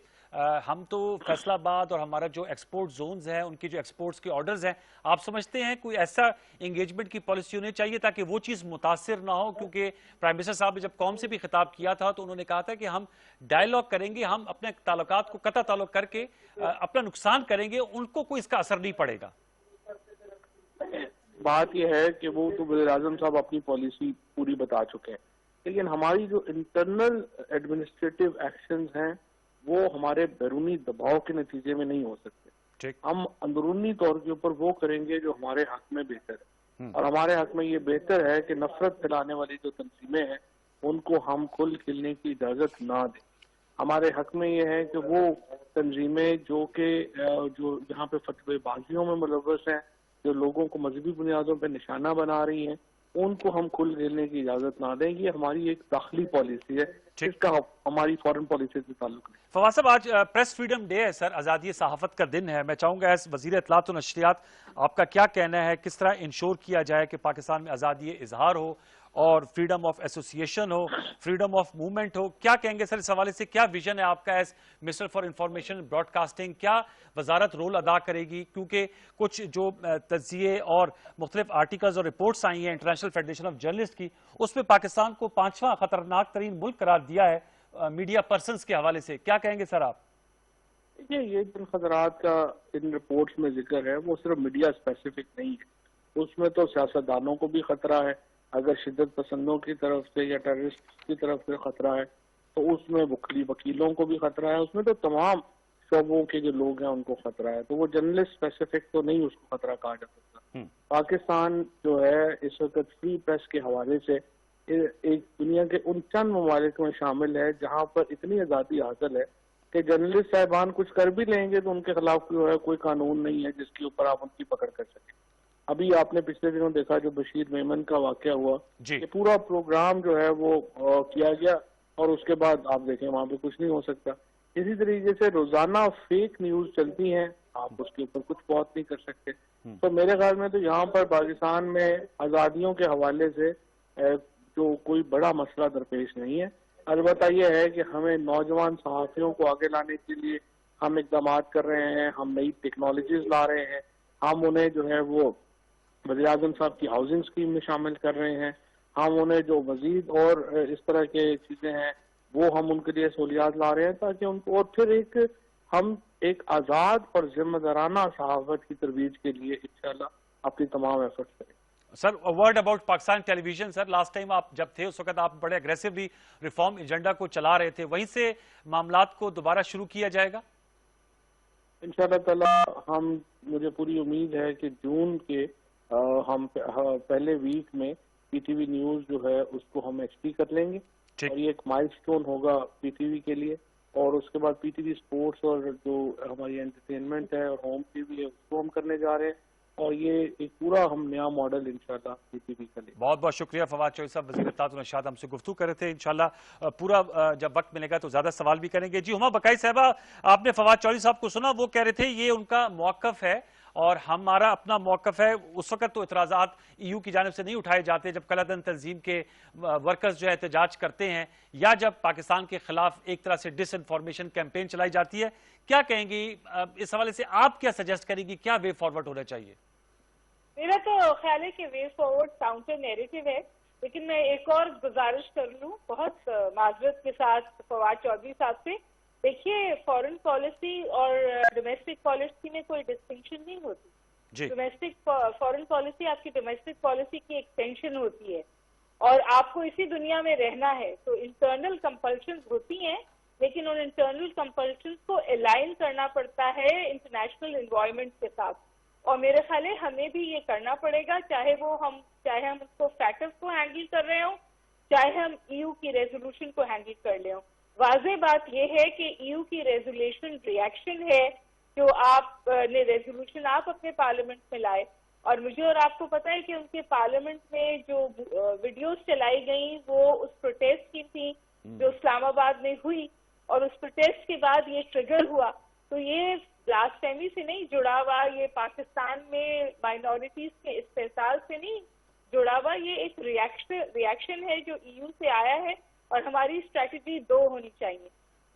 ہم تو فیصل آباد اور ہمارا جو ایکسپورٹ زونز ہیں ان کی جو ایکسپورٹس کے آرڈرز ہیں, آپ سمجھتے ہیں کوئی ایسا انگیجمنٹ کی پالیسی ہونی چاہیے تاکہ وہ چیز متاثر نہ ہو؟ کیونکہ پرائم منسٹر صاحب نے جب قوم سے بھی خطاب کیا تھا تو انہوں نے کہا تھا کہ ہم ڈائیلاگ کریں گے, ہم اپنے تعلقات کو قطع تعلق کر کے اپنا نقصان کریں گے, ان کو کوئی اس کا اثر نہیں پڑے گا. بات یہ ہے کہ وہ تو وزیر اعظم صاحب اپنی پالیسی پوری بتا چکے ہیں، لیکن ہماری جو انٹرنل ایڈمنسٹریٹو ایکشنز ہیں وہ ہمارے بیرونی دباؤ کے نتیجے میں نہیں ہو سکتے. ہم اندرونی طور کے اوپر وہ کریں گے جو ہمارے حق میں بہتر ہے، اور ہمارے حق میں یہ بہتر ہے کہ نفرت پھیلانے والی جو تنظیمیں ہیں ان کو ہم کھل کھلنے کی اجازت نہ دیں. ہمارے حق میں یہ ہے کہ وہ تنظیمیں جو جہاں پہ فتوی بازیوں میں ملوث ہیں، جو لوگوں کو مذہبی بنیادوں پہ نشانہ بنا رہی ہیں، ان کو ہم کھل کھیلنے کی اجازت نہ دیں. یہ ہماری ایک داخلی پالیسی ہے، اس کا ہماری فورن پالیسی سے تعلق نہیں. فواد صاحب، آج پریس فریڈم ڈے ہے سر، آزادی صحافت کا دن ہے. میں چاہوں گا ایز وزیر اطلاعات و نشریات آپ کا کیا کہنا ہے، کس طرح انشور کیا جائے کہ پاکستان میں آزادی اظہار ہو اور فریڈم آف ایسوسیشن ہو، فریڈم آف موومنٹ ہو؟ کیا کہیں گے سر اس حوالے سے؟ کیا ویژن ہے آپ کا as minister for information broadcasting? کیا وزارت رول ادا کرے گی؟ کیونکہ کچھ جو تجزیے اور مختلف آرٹیکلز اور رپورٹس آئی ہیں انٹرنیشنل فیڈریشن آف جرنلسٹ کی، اس میں پاکستان کو 5واں خطرناک ترین ملک قرار دیا ہے میڈیا پرسنز کے حوالے سے. کیا کہیں گے سر آپ؟ یہ جن خطرات کا ان رپورٹس میں ذکر ہے وہ صرف میڈیا اسپیسیفک نہیں ہے، اس میں تو سیاستدانوں کو بھی خطرہ ہے. اگر شدت پسندوں کی طرف سے یا ٹیررسٹ کی طرف سے خطرہ ہے تو اس میں وکیلوں کو بھی خطرہ ہے، اس میں تو تمام شعبوں کے جو لوگ ہیں ان کو خطرہ ہے. تو وہ جرنلسٹ اسپیسیفک تو نہیں اس کو خطرہ کہا جا سکتا. پاکستان جو ہے اس وقت فری پریس کے حوالے سے ایک دنیا کے ان چند ممالک میں شامل ہے جہاں پر اتنی آزادی حاصل ہے کہ جرنلسٹ صاحبان کچھ کر بھی لیں گے تو ان کے خلاف جو ہے کوئی قانون نہیں ہے جس کے اوپر آپ ان کی پکڑ کر سکیں. ابھی آپ نے پچھلے دنوں دیکھا جو بشیر میمن کا واقعہ ہوا، کہ پورا پروگرام جو ہے وہ کیا گیا اور اس کے بعد آپ دیکھیں وہاں پہ کچھ نہیں ہو سکتا. اسی طریقے سے روزانہ فیک نیوز چلتی ہیں، آپ اس کے اوپر کچھ بہت نہیں کر سکتے. تو میرے خیال میں تو یہاں پر پاکستان میں آزادیوں کے حوالے سے جو کوئی بڑا مسئلہ درپیش نہیں ہے. البتہ یہ ہے کہ ہمیں نوجوان صحافیوں کو آگے لانے کے لیے ہم اقدامات کر رہے ہیں، ہم نئی ٹیکنالوجیز لا رہے ہیں، ہم انہیں جو ہے وہ وزیر اعظم صاحب کی ہاؤسنگ اسکیم میں شامل کر رہے ہیں، ہم انہیں جو مزید اور اس طرح کے چیزیں ہیں وہ ہم ان کے لیے سہولیات لا رہے ہیں تاکہ ان کو، اور پھر ہم ایک آزاد اور ذمہ دارانہ صحافت کی ترویج کے لیے انشاءاللہ اپنی تمام ایفرٹس کریں. Sir word about Pakistan television. Sir last time آپ جب تھے اس وقت آپ بڑے اگریسولی ریفارم ایجنڈا کو چلا رہے تھے، وہیں سے معاملات کو دوبارہ شروع کیا جائے گا انشاءاللہ تعالی؟ مجھے پوری امید ہے کہ جون کے ہم پہلے ویک میں پی ٹی وی نیوز جو ہے اس کو ہم ایچ ڈی کر لیں گے، اور یہ ایک مائل سٹون ہوگا پی ٹی وی کے لیے. اور اس کے بعد پی ٹی وی اسپورٹس اور جو ہماری انٹرٹینمنٹ ہے اور ہوم ٹی وی ہے اس کو ہم کرنے جا رہے ہیں، اور یہ ایک پورا ہم نیا ماڈل انشاءاللہ پی ٹی وی کا لیں. بہت بہت شکریہ فواد چوہدری صاحب، وزیر اطلاعات و نشریات، ہم سے گفتگو کر رہے تھے. انشاءاللہ پورا جب وقت ملے گا تو زیادہ سوال بھی کریں گے. جی ہما بقائی صاحبہ، آپ نے فواد چوہدری صاحب کو سنا، وہ کہہ رہے تھے یہ ان کا موقف ہے اور ہمارا اپنا موقف ہے. اس وقت تو اعتراضات ای یو کی جانب سے نہیں اٹھائے جاتے جب قلعہ تنظیم کے ورکرز جو ہے احتجاج کرتے ہیں، یا جب پاکستان کے خلاف ایک طرح سے ڈس انفارمیشن کیمپین چلائی جاتی ہے. کیا کہیں گی اس حوالے سے؟ آپ کیا سجیسٹ کریں گی، کیا وے فارورڈ ہونا چاہیے؟ میرا تو خیال ہے کہ وے فارورڈ کاؤنٹر نیریٹو ہے، لیکن میں ایک اور گزارش کر لوں بہت معذرت کے ساتھ فواد چوہدری صاحب سے. دیکھیے، فورن پالیسی اور ڈومیسٹک پالیسی میں کوئی ڈسٹنکشن نہیں ہوتی. ڈومیسٹک فورن پالیسی آپ کی ڈومیسٹک پالیسی کی ایکسٹینشن ہوتی ہے، اور آپ کو اسی دنیا میں رہنا ہے تو انٹرنل کمپلشنز ہوتی ہیں، لیکن ان انٹرنل کمپلشنز کو الائن کرنا پڑتا ہے انٹرنیشنل انوائرمنٹ کے ساتھ. اور میرے خیال ہے ہمیں بھی یہ کرنا پڑے گا، چاہے ہم اس کو فیکٹس کو ہینڈل کر رہے ہوں، چاہے ہم ای یو کی ریزولوشن کو ہینڈل کر لیں. واضح بات یہ ہے کہ ای یو کی ریزولوشن ریئیکشن ہے، جو آپ نے ریزولوشن آپ اپنے پارلیمنٹ میں لائے، اور مجھے اور آپ کو پتا ہے کہ ان کے پارلیمنٹ میں جو ویڈیوز چلائی گئیں وہ اس پروٹیسٹ کی تھی جو اسلام آباد میں ہوئی، اور اس پروٹیسٹ کے بعد یہ ٹریگر ہوا. تو یہ بلاسفیمی سے نہیں جڑا ہوا، یہ پاکستان میں مائنورٹیز کے استحصال سے نہیں جڑا ہوا، یہ ایک ریئیکشن ہے جو ای یو سے آیا ہے. اور ہماری اسٹریٹجی دو ہونی چاہیے،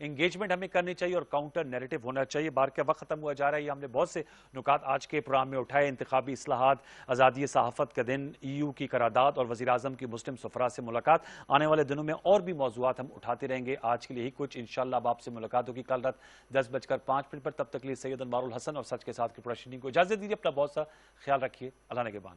انگیجمنٹ ہمیں کرنی چاہیے اور کاؤنٹر نیریٹو ہونا چاہیے. بار کا وقت ختم ہوا جا رہا ہے. یہ ہم نے بہت سے نکات آج کے پروگرام میں اٹھائے. انتخابی اصلاحات, آزادی صحافت کا دن, EU کی قرارداد اور وزیر اعظم کی مسلم سفراء سے ملاقات. آنے والے دنوں میں اور بھی موضوعات ہم اٹھاتے رہیں گے. آج کے لیے ہی کچھ. انشاءاللہ اب آپ سے ملاقات ہوگی کل رات 10:05 پر. تب تک لیے سید انوار الحسن اور سچ کے ساتھ کی پروڈکشن ٹیم کو اجازت دیجیے. اپنا بہت سا خیال رکھیے. اللہ نگہبان.